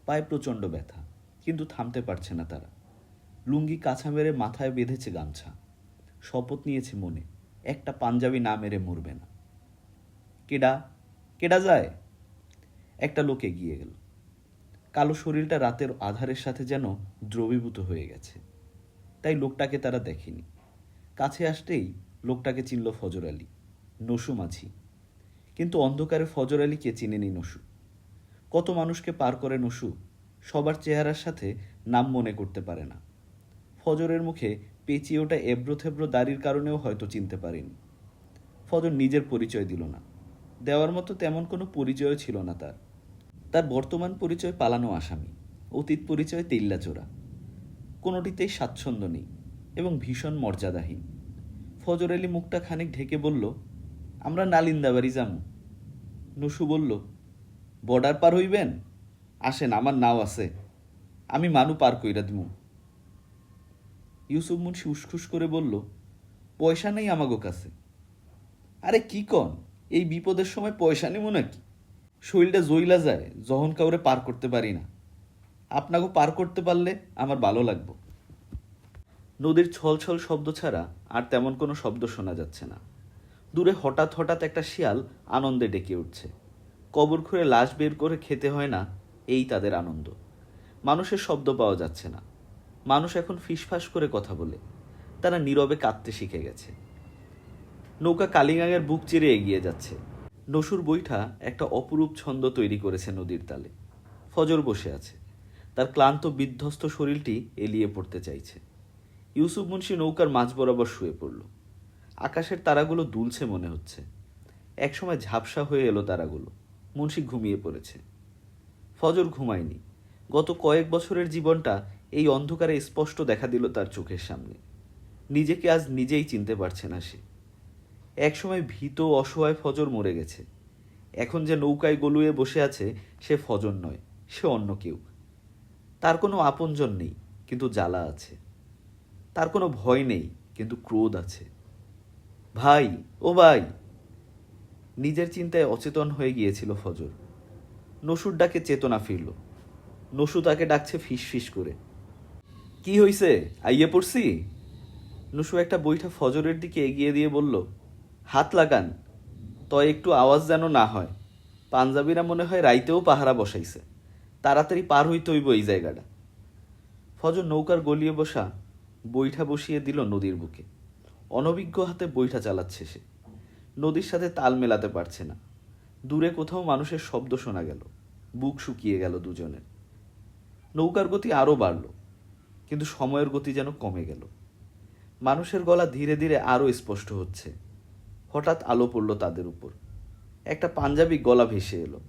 পায়ে প্রচণ্ড ব্যথা, কিন্তু থামতে পারছে না তারা। লুঙ্গি কাছা মেরে মাথায় বেঁধেছে গামছা। শপথ নিয়েছে মনে, একটা পাঞ্জাবি না মেরে মরবে না। কেডা কেডা যায়? একটা লোক এগিয়ে গেল। কালো শরীরটা রাতের আধারের সাথে যেন দ্রবীভূত হয়ে গেছে, তাই লোকটাকে তারা দেখেনি। কাছে আসতেই লোকটাকে চিনল ফজর আলী, নসু মাঝি। কিন্তু অন্ধকারে ফজর আলীকে চিনেনি নসু। কত মানুষকে পার করে নসু, সবার চেহারার সাথে নাম মনে করতে পারে না। ফজরের মুখে পেঁচিয়ে ওটা এবড়ো থেবড়ো দাড়ির কারণেও হয়তো চিনতে পারেনি। ফজর নিজের পরিচয় দিল না, দেওয়ার মতো তেমন কোনো পরিচয় ছিল না তার। তার বর্তমান পরিচয় পালানো আসামি, অতীত পরিচয় তেল্লাচোরা। কোনোটিতেই স্বাচ্ছন্দ্য নেই এবং ভীষণ মর্যাদাহীন। ফজর আলী মুখটা খানিক ঢেকে বলল, আমরা নালিন্দাবাড়ি যামু। নসু বলল, বর্ডার পার হইবেন? আসেন, আমার নাও আছে, আমি মানু পার কইরা দিমু। ইউসুফ মুন্সি উসখুস করে বলল, পয়সা নেই আমাগো কাছে। আরে কি কন, এই বিপদের সময় পয়সা নেবো নাকি? শরীরটা জইলা যায় যখন কাউরে পার করতে পারি না। আপনাকে পার করতে পারলে আমার ভালো লাগবে। নদীর ছলছল শব্দ ছাড়া আর তেমন কোনো শব্দ শোনা যাচ্ছে না। দূরে হঠাৎ হঠাৎ একটা শিয়াল আনন্দে ডেকে উঠছে। কবর খুঁড়ে লাশ বের করে খেতে হয় না, এই তাদের আনন্দ। মানুষের শব্দ পাওয়া যাচ্ছে না। মানুষ এখন ফিসফাস করে কথা বলে। তারা নীরবে কাঁদতে শিখে গেছে। নৌকা কালিঙ্গাঙের বুক চিরে এগিয়ে যাচ্ছে। নসুর বৈঠা একটা অপরূপ ছন্দ তৈরি করেছে নদীর তালে। ফজর বসে আছে, তার ক্লান্ত বিধ্বস্ত শরীরটি এলিয়ে পড়তে চাইছে। ইউসুফ মুন্সি নৌকার মাঝ বরাবর শুয়ে পড়ল। আকাশের তারাগুলো দুলছে মনে হচ্ছে। একসময় ঝাপসা হয়ে এলো তারাগুলো। মুন্সি ঘুমিয়ে পড়েছে। ফজর ঘুমায়নি। গত কয়েক বছরের জীবনটা এই অন্ধকারে স্পষ্ট দেখা দিল তার চোখের সামনে। নিজেকে আজ নিজেই চিনতে পারছে না সে। একসময় ভীত অসহায় ফজর মরে গেছে। এখন যে নৌকায় গলুয়ে বসে আছে, সে ফজর নয়, সে অন্য কেউ। তার কোনো আপনজন নেই, কিন্তু জ্বালা আছে। তার কোনো ভয় নেই, কিন্তু ক্রোধ আছে। ভাই, ও ভাই! নিজের চিন্তায় অচেতন হয়ে গিয়েছিল ফজর। নসুর ডাকে চেতনা ফিরল। নসু তাকে ডাকছে ফিস ফিস করে। কি হইছে, আইয়ে পড়ছি? নসু একটা বৈঠা ফজরের দিকে এগিয়ে দিয়ে বলল, হাত লাগান, তয় একটু আওয়াজ যেন না হয়। পাঞ্জাবিরা মনে হয় রাইতেও পাহারা বসাইছে, তাড়াতাড়ি পার হইতে হইব এই জায়গাটা। ফজর নৌকার গলিয়ে বসা বৈঠা বসিয়ে দিল নদীর বুকে। অনভিজ্ঞ হাতে বৈঠা চালাচ্ছে সে। নদীর সাথে তাল মেলাতে পারছে না। দূরে কোথাও মানুষের শব্দ শোনা গেল। বুক শুকিয়ে গেল দুজনের। নৌকার গতি আরও বাড়ল, কিন্তু সময়ের গতি যেন কমে গেল। মানুষের গলা ধীরে ধীরে আরও স্পষ্ট হচ্ছে। হঠাৎ আলো পড়ল তাদের উপর। একটা পাঞ্জাবি গলা ভেসে এলো।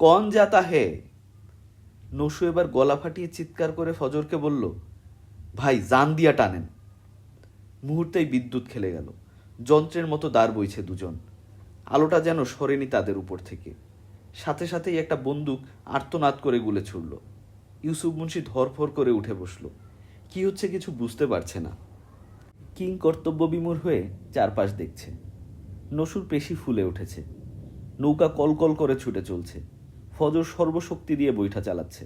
কন যাতা হে? নসু এবার গলা ফাটিয়ে চিৎকার করে ফজরকে বলল, ভাই জান দিয়া টানেন। মুহূর্তেই বিদ্যুৎ খেলে গেল। যন্ত্রের মতো দাঁড় বইছে দুজন। আলোটা যেন সরেনি তাদের উপর থেকে। সাথে সাথেই একটা বন্দুক আর্তনাদ করে গুলে ছুড়ল। ইউসুফ মুন্সি ধরফর করে উঠে বসল। কি হচ্ছে কিছু বুঝতে পারছে না। কিং কর্তব্য বিমূঢ় হয়ে চারপাশ দেখছে। নসুর পেশি ফুলে উঠেছে। নৌকা কলকল করে ছুটে চলছে। ফজর সর্বশক্তি দিয়ে বৈঠা চালাচ্ছে।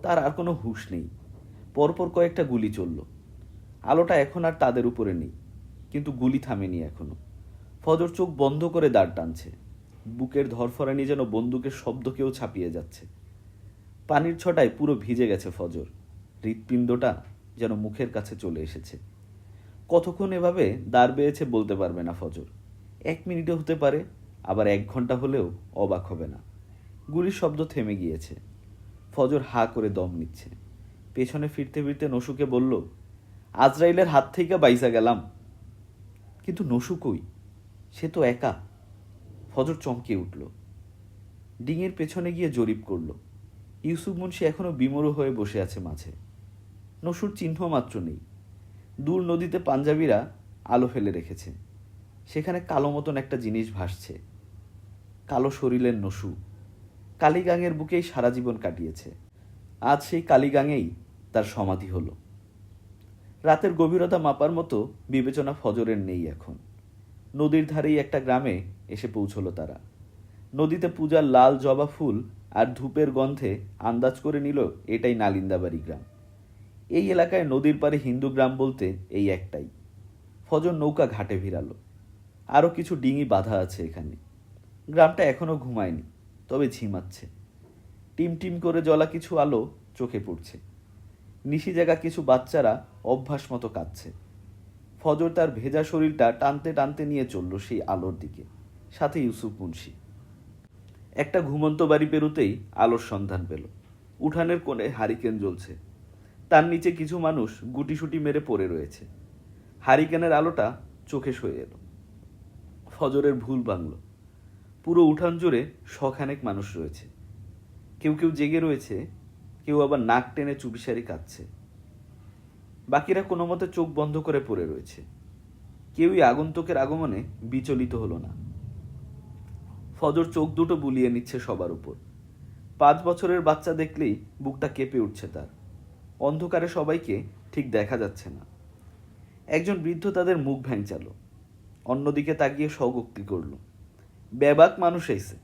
তার আর কোনো হুঁশ নেই। পরপর কয়েকটা গুলি চলল। আলোটা এখন আর তাদের উপরে নেই, কিন্তু গুলি থামেনি এখনো। ফজর চোখ বন্ধ করে দাঁড় টানছে। বুকের ধরফরানি যেন বন্দুকের শব্দকেও ছাপিয়ে যাচ্ছে। পানির ছটায় পুরো ভিজে গেছে ফজর। হৃৎপিণ্ডটা যেন মুখের কাছে চলে এসেছে। কতক্ষণ এভাবে দাঁড় বেয়েছে বলতে পারবে না ফজর। 1 মিনিটও হতে পারে, আবার 1 ঘন্টা হলেও অবাক হবে না। গুলির শব্দ থেমে গিয়েছে। ফজর হা করে দম নিচ্ছে। পেছনে ফিরতে ফিরতে নসুকে বলল, আজরাইলের হাত থেকে বাইসা গেলাম। কিন্তু নসু কই? সে তো একা। ফজর চমকে উঠল। ডিঙের পেছনে গিয়ে জরিপ করল। ইউসুফ মুন্সি এখনো বিমূঢ় হয়ে বসে আছে মাঝে। নসুর চিহ্ন মাত্র নেই। দূর নদীতে পাঞ্জাবিরা আলো ফেলে রেখেছে। সেখানে কালো মতন একটা জিনিস ভাসছে। কালো শরীরের নসু। কালীগাঙের বুকেই সারা জীবন কাটিয়েছে। আজ সেই কালীগাঙেই তার সমাধি হলো। রাতের গভীরতা মাপার মতো বিবেচনা ফজরের নেই এখন। নদীর ধারেই একটা গ্রামে এসে পৌঁছলো তারা। নদীতে পূজার লাল জবা ফুল আর ধূপের গন্ধে আন্দাজ করে নিল এটাই নালিন্দাবাড়ি গ্রাম। এই এলাকায় নদীর পাড়ে হিন্দু গ্রাম বলতে এই একটাই। ফজর নৌকা ঘাটে ভিড়ালো। আরও কিছু ডিঙি বাঁধা আছে এখানে। গ্রামটা এখনো ঘুমায়নি, তবে ঝিমাচ্ছে। টিম টিম করে জ্বলা কিছু আলো চোখে পড়ছে। নিশি জায়গা কিছু বাচ্চারা অভ্যাস মতো কাঁদছে। ফজর তার ভেজা শরীরটা টানতে টানতে নিয়ে চলল সেই আলোর দিকে, সাথে ইউসুফ মুন্সি। একটা ঘুমন্ত বাড়ি পেরুতেই আলোর সন্ধান পেল। উঠানের কোণে হারিকেন জ্বলছে। তার নিচে কিছু মানুষ গুটিসুটি মেরে পড়ে রয়েছে। হারিকেনের আলোটা চোখে সয়ে এলো। ফজরের ভুল ভাঙল। পুরো উঠান জুড়ে শখানেক মানুষ রয়েছে। কেউ কেউ জেগে রয়েছে, কেউ আবার নাক টেনে চুপিসারি কাঁদছে। বাকিরা কোনো মতে চোখ বন্ধ করে পড়ে রয়েছে। কেউই আগন্তুকের আগমনে বিচলিত হলো না। ফজর চোখ দুটো বুলিয়ে নিচ্ছে সবার উপর। 5 বছরের বাচ্চা দেখলেই বুকটা কেঁপে উঠছে তার। অন্ধকারে সবাইকে ঠিক দেখা যাচ্ছে না। একজন বৃদ্ধ তাদের মুখ ভ্যাংচালো। অন্যদিকে তাকিয়ে স্বগোক্তি করল, বেবাক মানুষ এসে,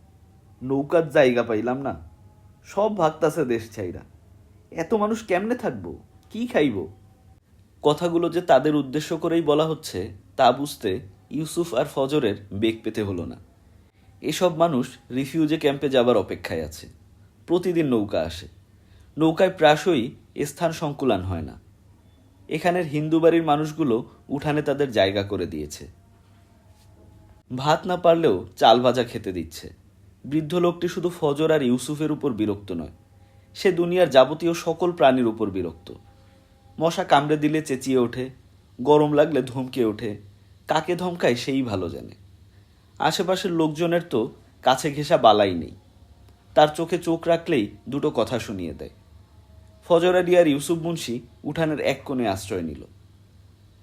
নৌকার জায়গা পাইলাম না, সব ভাগতাছে দেশ ছাইরা। এত মানুষ কেমনে থাকবো, কি খাইব? কথাগুলো যে তাদের উদ্দেশ্য করেই বলা হচ্ছে তা বুঝতে ইউসুফ আর ফজরের বেগ পেতে হলো না। এসব মানুষ রিফিউজি ক্যাম্পে যাবার অপেক্ষায় আছে। প্রতিদিন নৌকা আসে। নৌকায় প্রায়শই স্থান সংকুলান হয় না। এখানের হিন্দু বাড়ির মানুষগুলো উঠানে তাদের জায়গা করে দিয়েছে। ভাত না পারলেও চাল ভাজা খেতে দিচ্ছে। বৃদ্ধ লোকটি শুধু ফজর আর ইউসুফের উপর বিরক্ত নয়, সে দুনিয়ার যাবতীয় সকল প্রাণীর উপর বিরক্ত। মশা কামড়ে দিলে চেঁচিয়ে ওঠে, গরম লাগলে ধমকে ওঠে। কাকে ধমকায় সেই ভালো জানে। আশেপাশের লোকজনের তো কাছে ঘেঁষা বালাই নেই। তার চোখে চোখ রাখলেই দুটো কথা শুনিয়ে দেয়। ফজর আলী আর ইউসুফ মুন্সি উঠানের এক কোণে আশ্রয় নিল।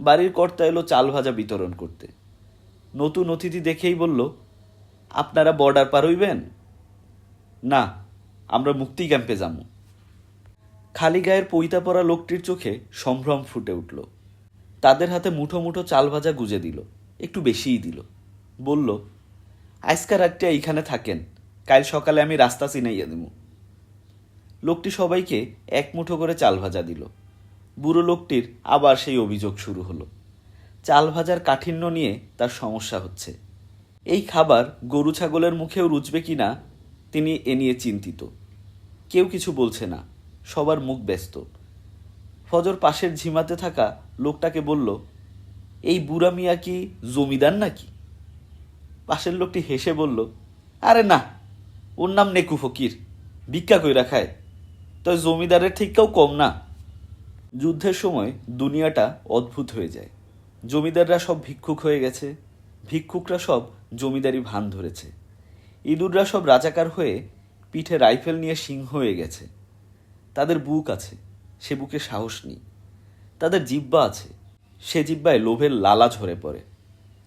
বাড়ির কর্তা এলো চাল ভাজা বিতরণ করতে। নতুন অতিথি দেখেই বলল, আপনারা বর্ডার পার হইবেন? না, আমরা মুক্তি ক্যাম্পে যাবো। খালি গায়ের পৈতা পরা লোকটির চোখে সম্ভ্রম ফুটে উঠল। তাদের হাতে মুঠো মুঠো চাল ভাজা গুজে দিল, একটু বেশিই দিল। বলল, আজকা রাতটা এইখানে থাকেন, কাল সকালে আমি রাস্তা চিনাইয়া দেব। লোকটি সবাইকে এক মুঠো করে চাল ভাজা দিল। বুড়ো লোকটির আবার সেই অভিযোগ শুরু হলো। চাল ভাজার কাঠিন্য নিয়ে তার সমস্যা হচ্ছে। এই খাবার গরু ছাগলের মুখেও রুচবে কিনা তিনি এ নিয়ে চিন্তিত। কেউ কিছু বলছে না, সবার মুখ ব্যস্ত। ফজর পাশের ঝিমাতে থাকা লোকটাকে বলল, এই বুড়া মিয়া কি জমিদার নাকি? পাশের লোকটি হেসে বলল, আরে না, ওর নাম নেকু ফকির, ভিক্ষা কইরা খায়, তবে জমিদারের থেকেও কম না। যুদ্ধের সময় দুনিয়াটা অদ্ভুত হয়ে যায়। জমিদাররা সব ভিক্ষুক হয়ে গেছে, ভিক্ষুকরা সব জমিদারি ভান ধরেছে, ইঁদুররা সব রাজাকার হয়ে পিঠে রাইফেল নিয়ে সিংহ হয়ে গেছে। তাদের বুক আছে, সে বুকে সাহস নেই। তাদের জিহ্বা আছে, সে জিহ্বায় লোভের লালা ঝরে পড়ে।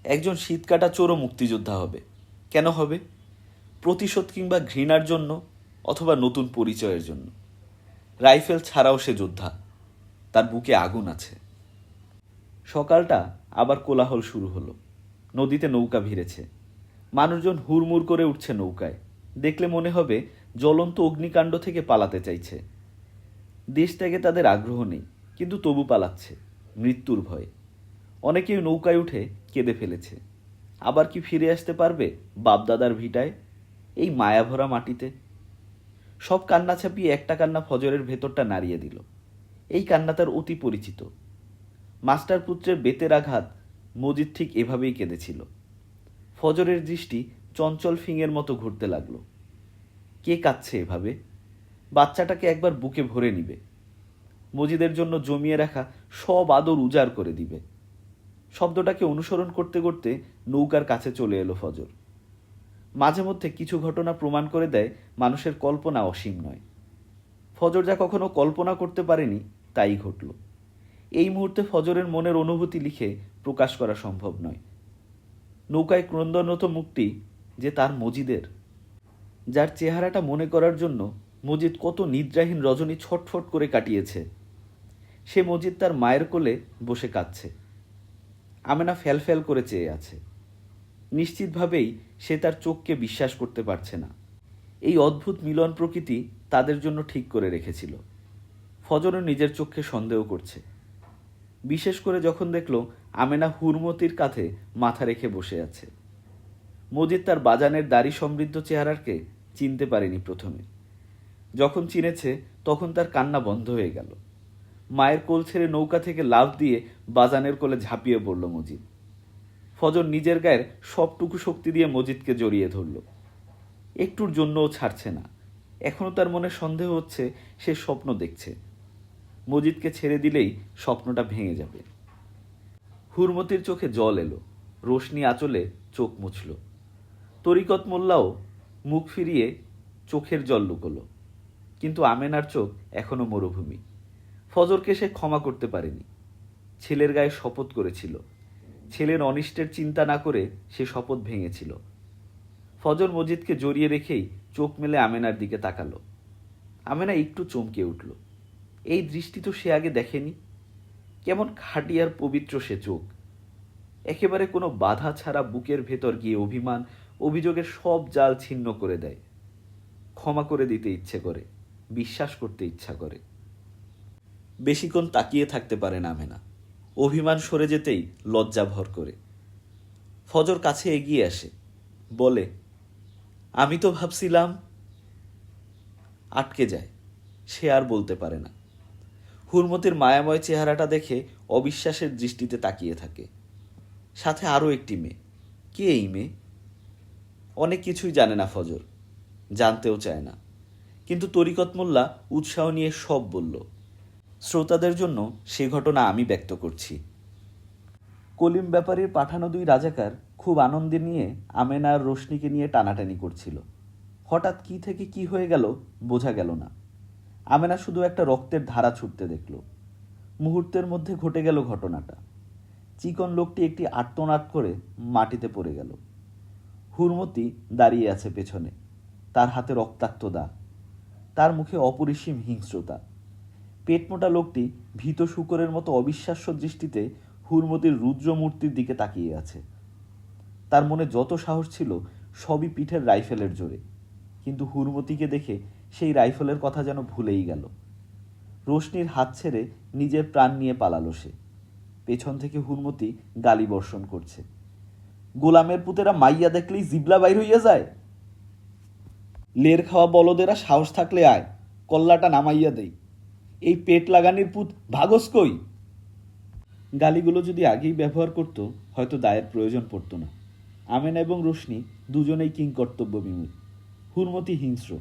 একজন শীতকাটা চোরও মুক্তিযোদ্ধা হবে। কেন হবে? প্রতিশোধ কিংবা ঘৃণার জন্য, অথবা নতুন পরিচয়ের জন্য। রাইফেল ছাড়াও সে যোদ্ধা, তার বুকে আগুন আছে। সকালটা আবার কোলাহল শুরু হলো। নদীতে নৌকা ভিড়েছে। মানুষজন হুড়মুড় করে উঠছে নৌকায়। দেখলে মনে হবে জ্বলন্ত অগ্নিকাণ্ড থেকে পালাতে চাইছে। দেশ ত্যাগে তাদের আগ্রহ নেই, কিন্তু তবু পালাচ্ছে মৃত্যুর ভয়ে। অনেকেই নৌকায় উঠে কেঁদে ফেলেছে। আবার কি ফিরে আসতে পারবে বাপদাদার ভিটায়, এই মায়াভরা মাটিতে? সব কান্না ছাপিয়ে একটা কান্না ফজরের ভেতরটা নাড়িয়ে দিল। এই কান্না তার অতি পরিচিত। মাস্টার পুত্রের বেতের আঘাত মজিদ ঠিক এভাবেই কেঁদেছিল। ফজরের দৃষ্টি চঞ্চল ফিঙের মতো ঘুরতে লাগলো। কে কাঁদছে এভাবে? বাচ্চাটাকে একবার বুকে ভরে নিবে, মজিদের জন্য জমিয়ে রাখা সব আদর উজাড় করে দিবে। শব্দটাকে অনুসরণ করতে করতে নৌকার কাছে চলে এলো ফজর। মাঝে মধ্যে কিছু ঘটনা প্রমাণ করে দেয় মানুষের কল্পনা অসীম নয়। ফজর যা কখনো কল্পনা করতে পারেনি তাই ঘটল। এই মুহূর্তে ফজরের মনের অনুভূতি লিখে প্রকাশ করা সম্ভব নয়। নৌকায় ক্রন্দনরত মুখটি যে তার মজিদের, যার চেহারাটা মনে করার জন্য মজিদ কত নিদ্রাহীন রজনী ছটফট করে কাটিয়েছে। সে মজিদ তার মায়ের কোলে বসে কাঁদছে। আমেনা ফ্যাল করে চেয়ে আছে। নিশ্চিতভাবেই সে তার চোখকে বিশ্বাস করতে পারছে না। এই অদ্ভুত মিলন প্রকৃতি তাদের জন্য ঠিক করে রেখেছিল। ফজরও নিজের চোখে সন্দেহ করছে, বিশেষ করে যখন দেখল আমেনা হুরমতির কাঁধে মাথা রেখে বসে আছে। মজিদ তার বাজানের দাড়ি সমৃদ্ধ চেহারাকে চিনতে পারেনি প্রথমে। যখন চিনেছে তখন তার কান্না বন্ধ হয়ে গেল। মায়ের কোল ছেড়ে নৌকা থেকে লাফ দিয়ে বাজানের কোলে ঝাঁপিয়ে পড়ল মজিদ। ফজর নিজের গায়ের সবটুকু শক্তি দিয়ে মজিদকে জড়িয়ে ধরল। একটুর জন্যও ছাড়ছে না। এখনো তার মনে সন্দেহ হচ্ছে সে স্বপ্ন দেখছে। মজিদকে ছেড়ে দিলেই স্বপ্নটা ভেঙে যাবে। হুরমতির চোখে জল এলো, রোশনি আঁচলে চোখ মুছল। তরিকত মোল্লাও মুখ ফিরিয়ে চোখের জল লুকোলো। কিন্তু আমেনার চোখ এখনো মরুভূমি। ফজরকে সে ক্ষমা করতে পারেনি। ছেলের গায়ে শপথ করেছিল, ছেলের অনিষ্টের চিন্তা না করে সে শপথ ভেঙেছিল। ফজর মজিদকে জড়িয়ে রেখেই চোখ মেলে আমেনার দিকে তাকালো। আমেনা একটু চমকে উঠল। এই দৃষ্টি তো সে আগে দেখেনি। কেমন খাঁটিয়ার পবিত্র সে চোখ! একেবারে কোনো বাধা ছাড়া বুকের ভেতর গিয়ে অভিমান অভিযোগের সব জাল ছিন্ন করে দেয়। ক্ষমা করে দিতে ইচ্ছে করে, বিশ্বাস করতে ইচ্ছা করে। বেশিক্ষণ তাকিয়ে থাকতে পারে না আমেনা। অভিমান সরে যেতেই লজ্জা ভর করে। ফজর কাছে এগিয়ে আসে, বলে, আমি তো ভাবছিলাম। আটকে যায়, সে আর বলতে পারে না। হুরমতির মায়াময় চেহারাটা দেখে অবিশ্বাসের দৃষ্টিতে তাকিয়ে থাকে। সাথে আরও একটি মেয়ে। কে এই মেয়ে? অনেক কিছুই জানে না ফজর, জানতেও চায় না। কিন্তু তরিকত মোল্লা উৎসাহ নিয়ে সব বলল। শ্রোতাদের জন্য সে ঘটনা আমি ব্যক্ত করছি। কলিম ব্যাপারীর পাঠানো 2 রাজাকার খুব আনন্দে নিয়ে আমেনা আর রোশনিকে নিয়ে টানাটানি করছিল। হঠাৎ কি থেকে কি হয়ে গেল বোঝা গেল না। আমেনা শুধু একটা রক্তের ধারা ছুটতে দেখল। মুহূর্তের মধ্যে ঘটে গেল ঘটনাটা। চিকন লোকটি একটি আর্তনাদ করে মাটিতে পড়ে গেল। হুরমতি দাঁড়িয়ে আছে পেছনে, তার হাতে রক্তাক্ত দাগ, তার মুখে অপরিসীম হিংস্রতা। পেটমোটা লোকটি ভীত শূকরের মতো অবিশ্বাস্য দৃষ্টিতে হুরমতির রুদ্রমূর্তির দিকে তাকিয়ে আছে। তার মনে যত সাহস ছিল সবই পিঠের রাইফেলের জোরে। কিন্তু হুরমতিকে দেখে সেই রাইফেলের কথা যেন ভুলেই গেল। রোশনির হাত ছেড়ে নিজের প্রাণ নিয়ে পালালো সে। পেছন থেকে হুরমতি গালি বর্ষণ করছে। গোলামের পুতেরা মাইয়া দেখলেই জিবলা বাইর হইয়া যায়। লের খাওয়া বলদেরা সাহস থাকলে আয়, কল্লাটা নামাইয়া দেই। এই পেট লাগানির পুত ভাগস কই? গালিগুলো যদি আগেই ব্যবহার করত হয়তো দায়ের প্রয়োজন পড়তো না। আমেনা এবং রোশনি দুজনেই কিংকর্তব্য বিমূঢ়। হুরমতি হিংস্র।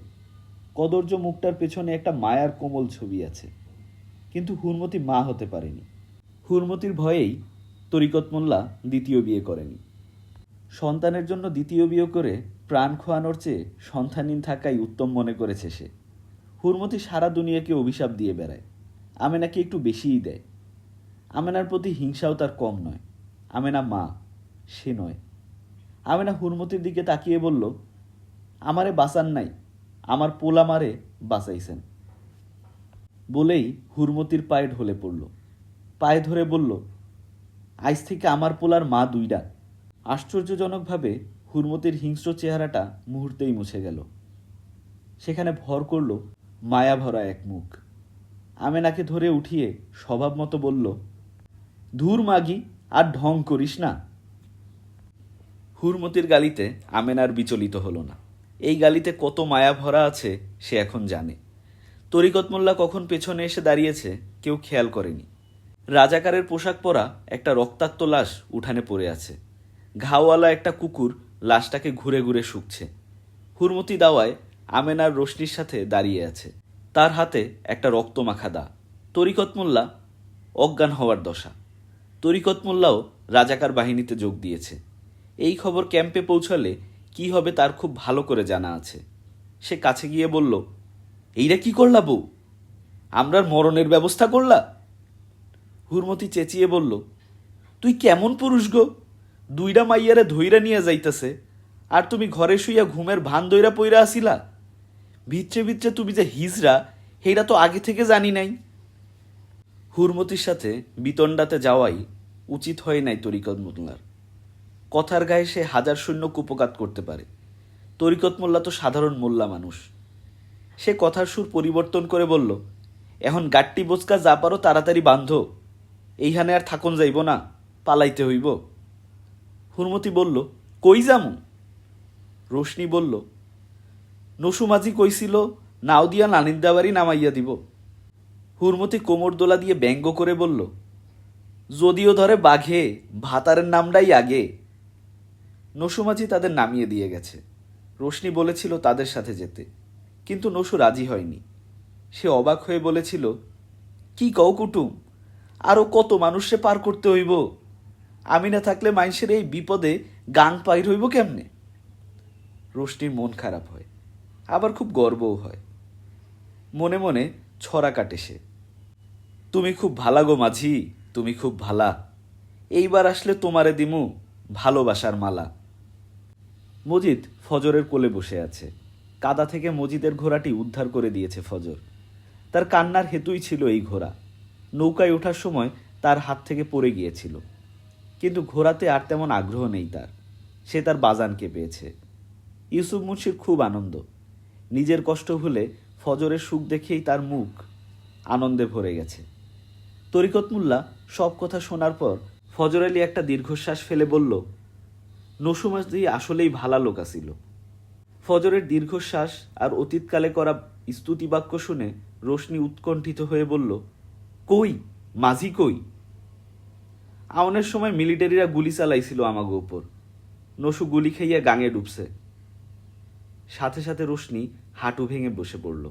কদর্য মুখটার পেছনে একটা মায়ার কোমল ছবি আছে। কিন্তু হুরমতি মা হতে পারেনি। হুরমতির ভয়েই তরিকত মোল্লা দ্বিতীয় বিয়ে করেনি। সন্তানের জন্য দ্বিতীয় বিয়ে করে প্রাণ খোয়ানোর চেয়ে সন্তানহীন থাকাই উত্তম মনে করেছে সে। হুরমতি সারা দুনিয়াকে অভিশাপ দিয়ে বেড়ায়, আমেনাকে একটু বেশিই দেয়। আমেনার প্রতি হিংসাও তার কম নয়। আমেনা মা, সে নয়। আমেনা হুরমতির দিকে তাকিয়ে বলল, আমারে বাঁচান নাই, আমার পোলা মারে বাঁচাইছেন। বলেই হুরমতির পায়ে ঢলে পড়ল। পায়ে ধরে বলল, আজ থেকে আমার পোলার মা 2টা। আশ্চর্যজনকভাবে হুরমতির হিংস্র চেহারাটা মুহূর্তেই মুছে গেল। সেখানে ভর করল মায়া ভরা এক মুখ। আমেনাকে ধরে উঠিয়ে স্বভাব মতো বলল, ধুর মাগি, আর ঢং করিস না। হুরমতির গালিতে আমেনার বিচলিত হলো না। এই গালিতে কত মায়া ভরা আছে সে এখন জানে। তরিকত মোল্লা কখন পেছনে এসে দাঁড়িয়েছে কেউ খেয়াল করেনি। রাজাকারের পোশাক পরা একটা রক্তাক্ত লাশ উঠানে পড়ে আছে। ঘাওয়ালা একটা কুকুর লাশটাকে ঘুরে ঘুরে শুকছে। হুরমতি দাওয়ায় আমেনার রোশনির সাথে দাঁড়িয়ে আছে। তার হাতে একটা রক্তমাখা দা। তরিকত মোল্লা অজ্ঞান হওয়ার দশা। তরিকত মোল্লাও রাজাকার বাহিনীতে যোগ দিয়েছে। এই খবর ক্যাম্পে পৌঁছালে কি হবে তার খুব ভালো করে জানা আছে। সে কাছে গিয়ে বলল, এইটা কি করলা বউ? আমরার মরণের ব্যবস্থা করলা? হুরমতি চেঁচিয়ে বলল, তুই কেমন পুরুষ গো? দুইটা মাইয়ারে ধইরা নিয়ে যাইতেছে, আর তুমি ঘরে শুইয়া ঘুমের ভান দইরা পইরা আসিলা? ভিতরে ভিতরে তুমি যে হিজরা, সেইটা তো আগে থেকে জানি নাই। হুরমতির সাথে বিতণ্ডাতে যাওয়াই উচিত হয় নাই তরিকত মোল্লার। কথার গায়ে সে হাজার শূন্য কুপকাত করতে পারে। তরিকত মোল্লা তো সাধারণ মোল্লা মানুষ। সে কথার সুর পরিবর্তন করে বলল, এখন গাট্টি বোচকা যা পারো তাড়াতাড়ি বাঁধো, এইখানে আর থাকুন যাইব না, পালাইতে হইব। হুরমতি বলল, কই যামু? রোশনি বলল, নসুমাঝি কইছিল নাও দিয়া নানিন্দাবাড়ি নামাইয়া দিব। হুরমতি কোমর দোলা দিয়ে ব্যঙ্গ করে বলল, যদিও ধরে বাঘে, ভাতারের নামটাই আগে। নসুমাঝি তাদের নামিয়ে দিয়ে গেছে। রোশনি বলেছিল তাদের সাথে যেতে, কিন্তু নসু রাজি হয়নি। সে অবাক হয়ে বলেছিল, কি কও কুটুম, আরও কত মানুষে পার করতে হইব? আমি না থাকলে মানুষের এই বিপদে গাং পাইর হইব কেমনে? রোশনির মন খারাপ হয়, আবার খুব গর্বও হয়। মনে মনে ছড়া কাটে সে, তুমি খুব ভালা গো মাঝি, তুমি খুব ভালা। এইবার আসলে তোমারে দিমু ভালোবাসার মালা। মজিদ ফজরের কোলে বসে আছে। কাদা থেকে মজিদের ঘোড়াটি উদ্ধার করে দিয়েছে ফজর। তার কান্নার হেতুই ছিল এই ঘোড়া। নৌকায় ওঠার সময় তার হাত থেকে পড়ে গিয়েছিল, কিন্তু ঘোড়াতে আর তেমন আগ্রহ নেই তার। সে তার বাজানকে পেয়েছে। ইউসুফ মুন্সির খুব আনন্দ। নিজের কষ্ট ভুলে ফজরের সুখ দেখেই তার মুখ আনন্দে ভরে গেছে। তরিকত মোল্লা সব কথা শোনার পর ফজর আলী একটা দীর্ঘশ্বাস ফেলে বলল, নসুমাঝি আসলেই ভালা লোক আছিল। ফজরের দীর্ঘশ্বাস আর অতীতকালে করা স্তুতিবাক্য শুনে রোশনি উৎকণ্ঠিত হয়ে বলল, কই মাঝি কই? আউনের সময় মিলিটারিরা গুলি চালাইছিল আমাগো উপর। নসু গুলি খাইয়া গাঙে ডুবছে। সাথে সাথে রোশনি হাঁটু ভেঙে বসে পড়ল।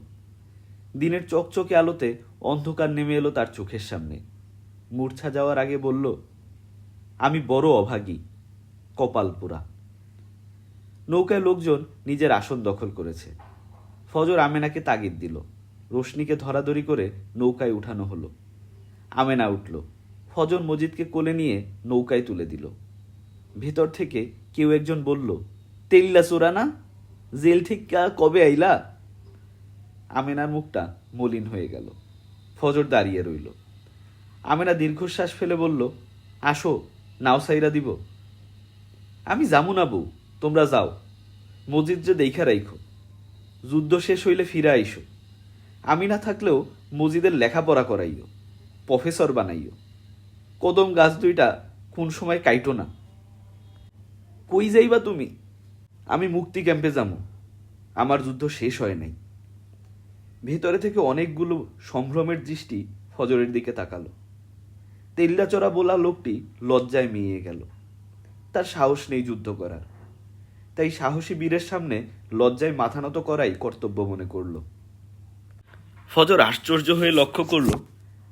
দিনের চকচকে আলোতে অন্ধকার নেমে এলো তার চোখের সামনে। মূর্ছা যাওয়ার আগে বলল, আমি বড় অভাগী, কপাল পোড়া। নৌকায় লোকজন নিজের আসন দখল করেছে। ফজর আমেনাকে তাগিদ দিল। রোশনিকে ধরাধরি করে নৌকায় উঠানো হলো। আমেনা উঠল। ফজর মজিদকে কোলে নিয়ে নৌকায় তুলে দিল। ভেতর থেকে কেউ একজন বলল, তেল্লা চোরা না? জেল থেকে কবে আইলা? আমেনার মুখটা মলিন হয়ে গেল। ফজর দাঁড়িয়ে রইল। আমেনা দীর্ঘশ্বাস ফেলে বলল, আসো, নাও সাইরা দিব। আমি যামু না বউ, তোমরা যাও। মজিদ যে দেখা রাইখো, যুদ্ধ শেষ হইলে ফিরে আইসো। আমি না থাকলেও মজিদের লেখাপড়া করাইও, প্রফেসর বানাইও। কদম গাছ দুইটা কোন সময় কাইটো না। কই যাইবা তুমি? আমি মুক্তি ক্যাম্পে যামু, আমার যুদ্ধ শেষ হয় নাই। ভেতরে থেকে অনেকগুলো সম্ভ্রমের দৃষ্টি ফজরের দিকে তাকালো। তেল্লাচড়া বলা লোকটি লজ্জায় মিয়ে গেল। তার সাহস নেই যুদ্ধ করার, তাই সাহসী বীরের সামনে লজ্জায় মাথা নত করাই কর্তব্য মনে করল। ফজর আশ্চর্য হয়ে লক্ষ্য করল,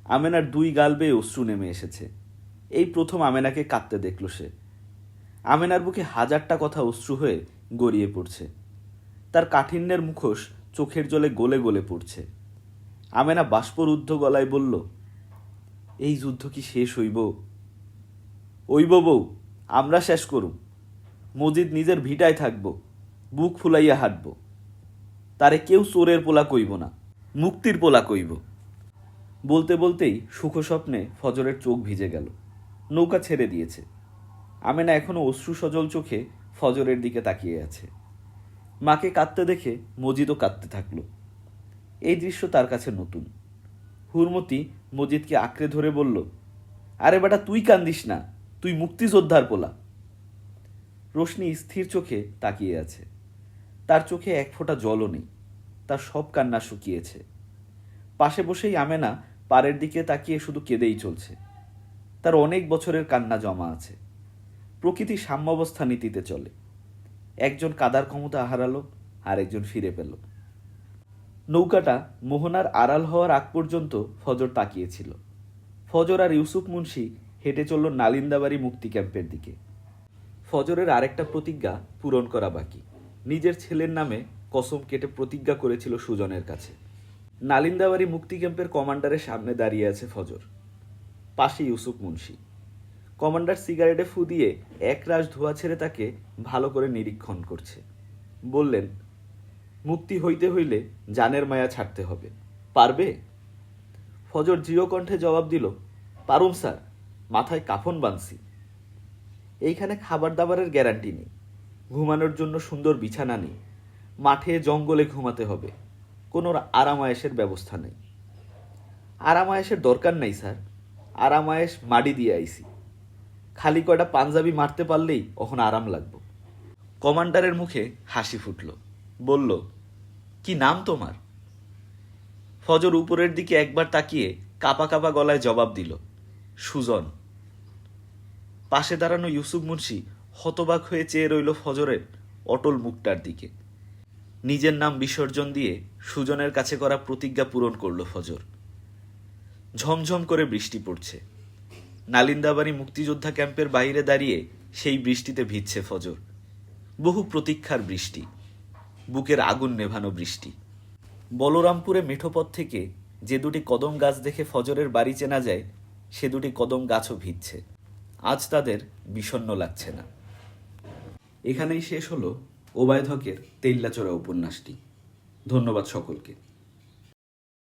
আমেনার দুই গাল বেয়ে অশ্রু নেমে এসেছে। এই প্রথম আমেনাকে কাঁদতে দেখল সে। আমেনার বুকে হাজারটা কথা অশ্রু হয়ে গড়িয়ে পড়ছে। তার কাঠিন্যের মুখোশ চোখের জলে গলে গলে পড়ছে। আমেনা বাষ্পরুদ্ধ গলায় বলল, এই যুদ্ধ কি শেষ হইব? হইব বউ, আমরা শেষ করুম। মজিদ নিজের ভিটায় থাকব, বুক ফুলাইয়া হাঁটব। তারে কেউ চোরের পোলা কইব না, মুক্তির পোলা কইব। বলতে বলতেই সুখ স্বপ্নে ফজরের চোখ ভিজে গেল। নৌকা ছেড়ে দিয়েছে। আমেনা এখনো অশ্রু সজল চোখে ফজরের দিকে তাকিয়ে আছে। মাকে কাঁদতে দেখে মজিদও কাঁদতে থাকলো। এই দৃশ্য তার কাছে নতুন। হুরমতি মজিদকে আঁকড়ে ধরে বলল, আরে বেটা তুই কান্দিস না, তুই মুক্তিযোদ্ধার পোলা। রোশনি স্থির চোখে তাকিয়ে আছে। তার চোখে এক ফোঁটা জলও নেই। তার সব কান্না শুকিয়েছে। পাশে বসেই আমেনা পাড়ের দিকে তাকিয়ে শুধু কেঁদেই চলছে। তার অনেক বছরের কান্না জমা আছে। প্রকৃতি সাম্যাবস্থা নীতিতে চলে। একজন কাদার ক্ষমতা হারালো, আর একজন ফিরে পেল। নৌকাটা মোহনার আড়াল হওয়ার আগ পর্যন্ত ফজর তাকিয়েছিল। ফজর আর ইউসুফ মুন্সি হেঁটে চলল নালিন্দাবাড়ি মুক্তি ক্যাম্পের দিকে। ফজরের আরেকটা প্রতিজ্ঞা পূরণ করা বাকি। নিজের ছেলের নামে কসম কেটে প্রতিজ্ঞা করেছিল সুজনের কাছে। নালিন্দাবাড়ি মুক্তি ক্যাম্পের কমান্ডারের সামনে দাঁড়িয়ে আছে ফজর, পাশে ইউসুফ মুন্সি। কমান্ডার সিগারেটে ফু দিয়ে এক রাশ ধোঁয়া ছেড়ে তাকে ভালো করে নিরীক্ষণ করছে। বললেন, মুক্তি হইতে হইলে জানের মায়া ছাড়তে হবে, পারবে? ফজর দৃঢ় কণ্ঠে জবাব দিল, পারুম স্যার, মাথায় কাফন বাঁধছি। এইখানে খাবার দাবারের গ্যারান্টি নেই, ঘুমানোর জন্য সুন্দর বিছানা নেই, মাঠে জঙ্গলে ঘুমাতে হবে, কোনো আরামায়েশের ব্যবস্থা নেই। আরামায়েশের দরকার নাই স্যার, আরামায়েশ মাটি দিয়ে আইছি, খালি কয়টা পাঞ্জাবি মারতে পারলেই এখন আরাম লাগবো। কমান্ডারের মুখে হাসি ফুটল, বলল, কি নাম তোমার? ফজর উপরের দিকে একবার তাকিয়ে কাপা কাপা গলায় জবাব দিল, সুজন। পাশে দাঁড়ানো ইউসুফ মুন্সি হতবাক হয়ে চেয়ে রইল ফজরের অটল মুখটার দিকে। নিজের নাম বিসর্জন দিয়ে সুজনের কাছে করা প্রতিজ্ঞা পূরণ করল ফজর। ঝমঝম করে বৃষ্টি পড়ছে। নালিন্দাবাড়ি মুক্তিযোদ্ধা ক্যাম্পের বাইরে দাঁড়িয়ে সেই বৃষ্টিতে ভিজছে ফজর। বহু প্রতীক্ষার বৃষ্টি, বুকের আগুন নেভানো বৃষ্টি। বলরামপুরে মেঠোপথ থেকে যে দুটি কদম গাছ দেখে ফজরের বাড়ি চেনা যায়, সে দুটি কদম গাছও ভিজছে। আজ তাদের বিষণ্ণ লাগছে না। এখানেই শেষ হলো ওবায়দ হকের তেল্লাচোরা উপন্যাসটি। ধন্যবাদ সকলকে।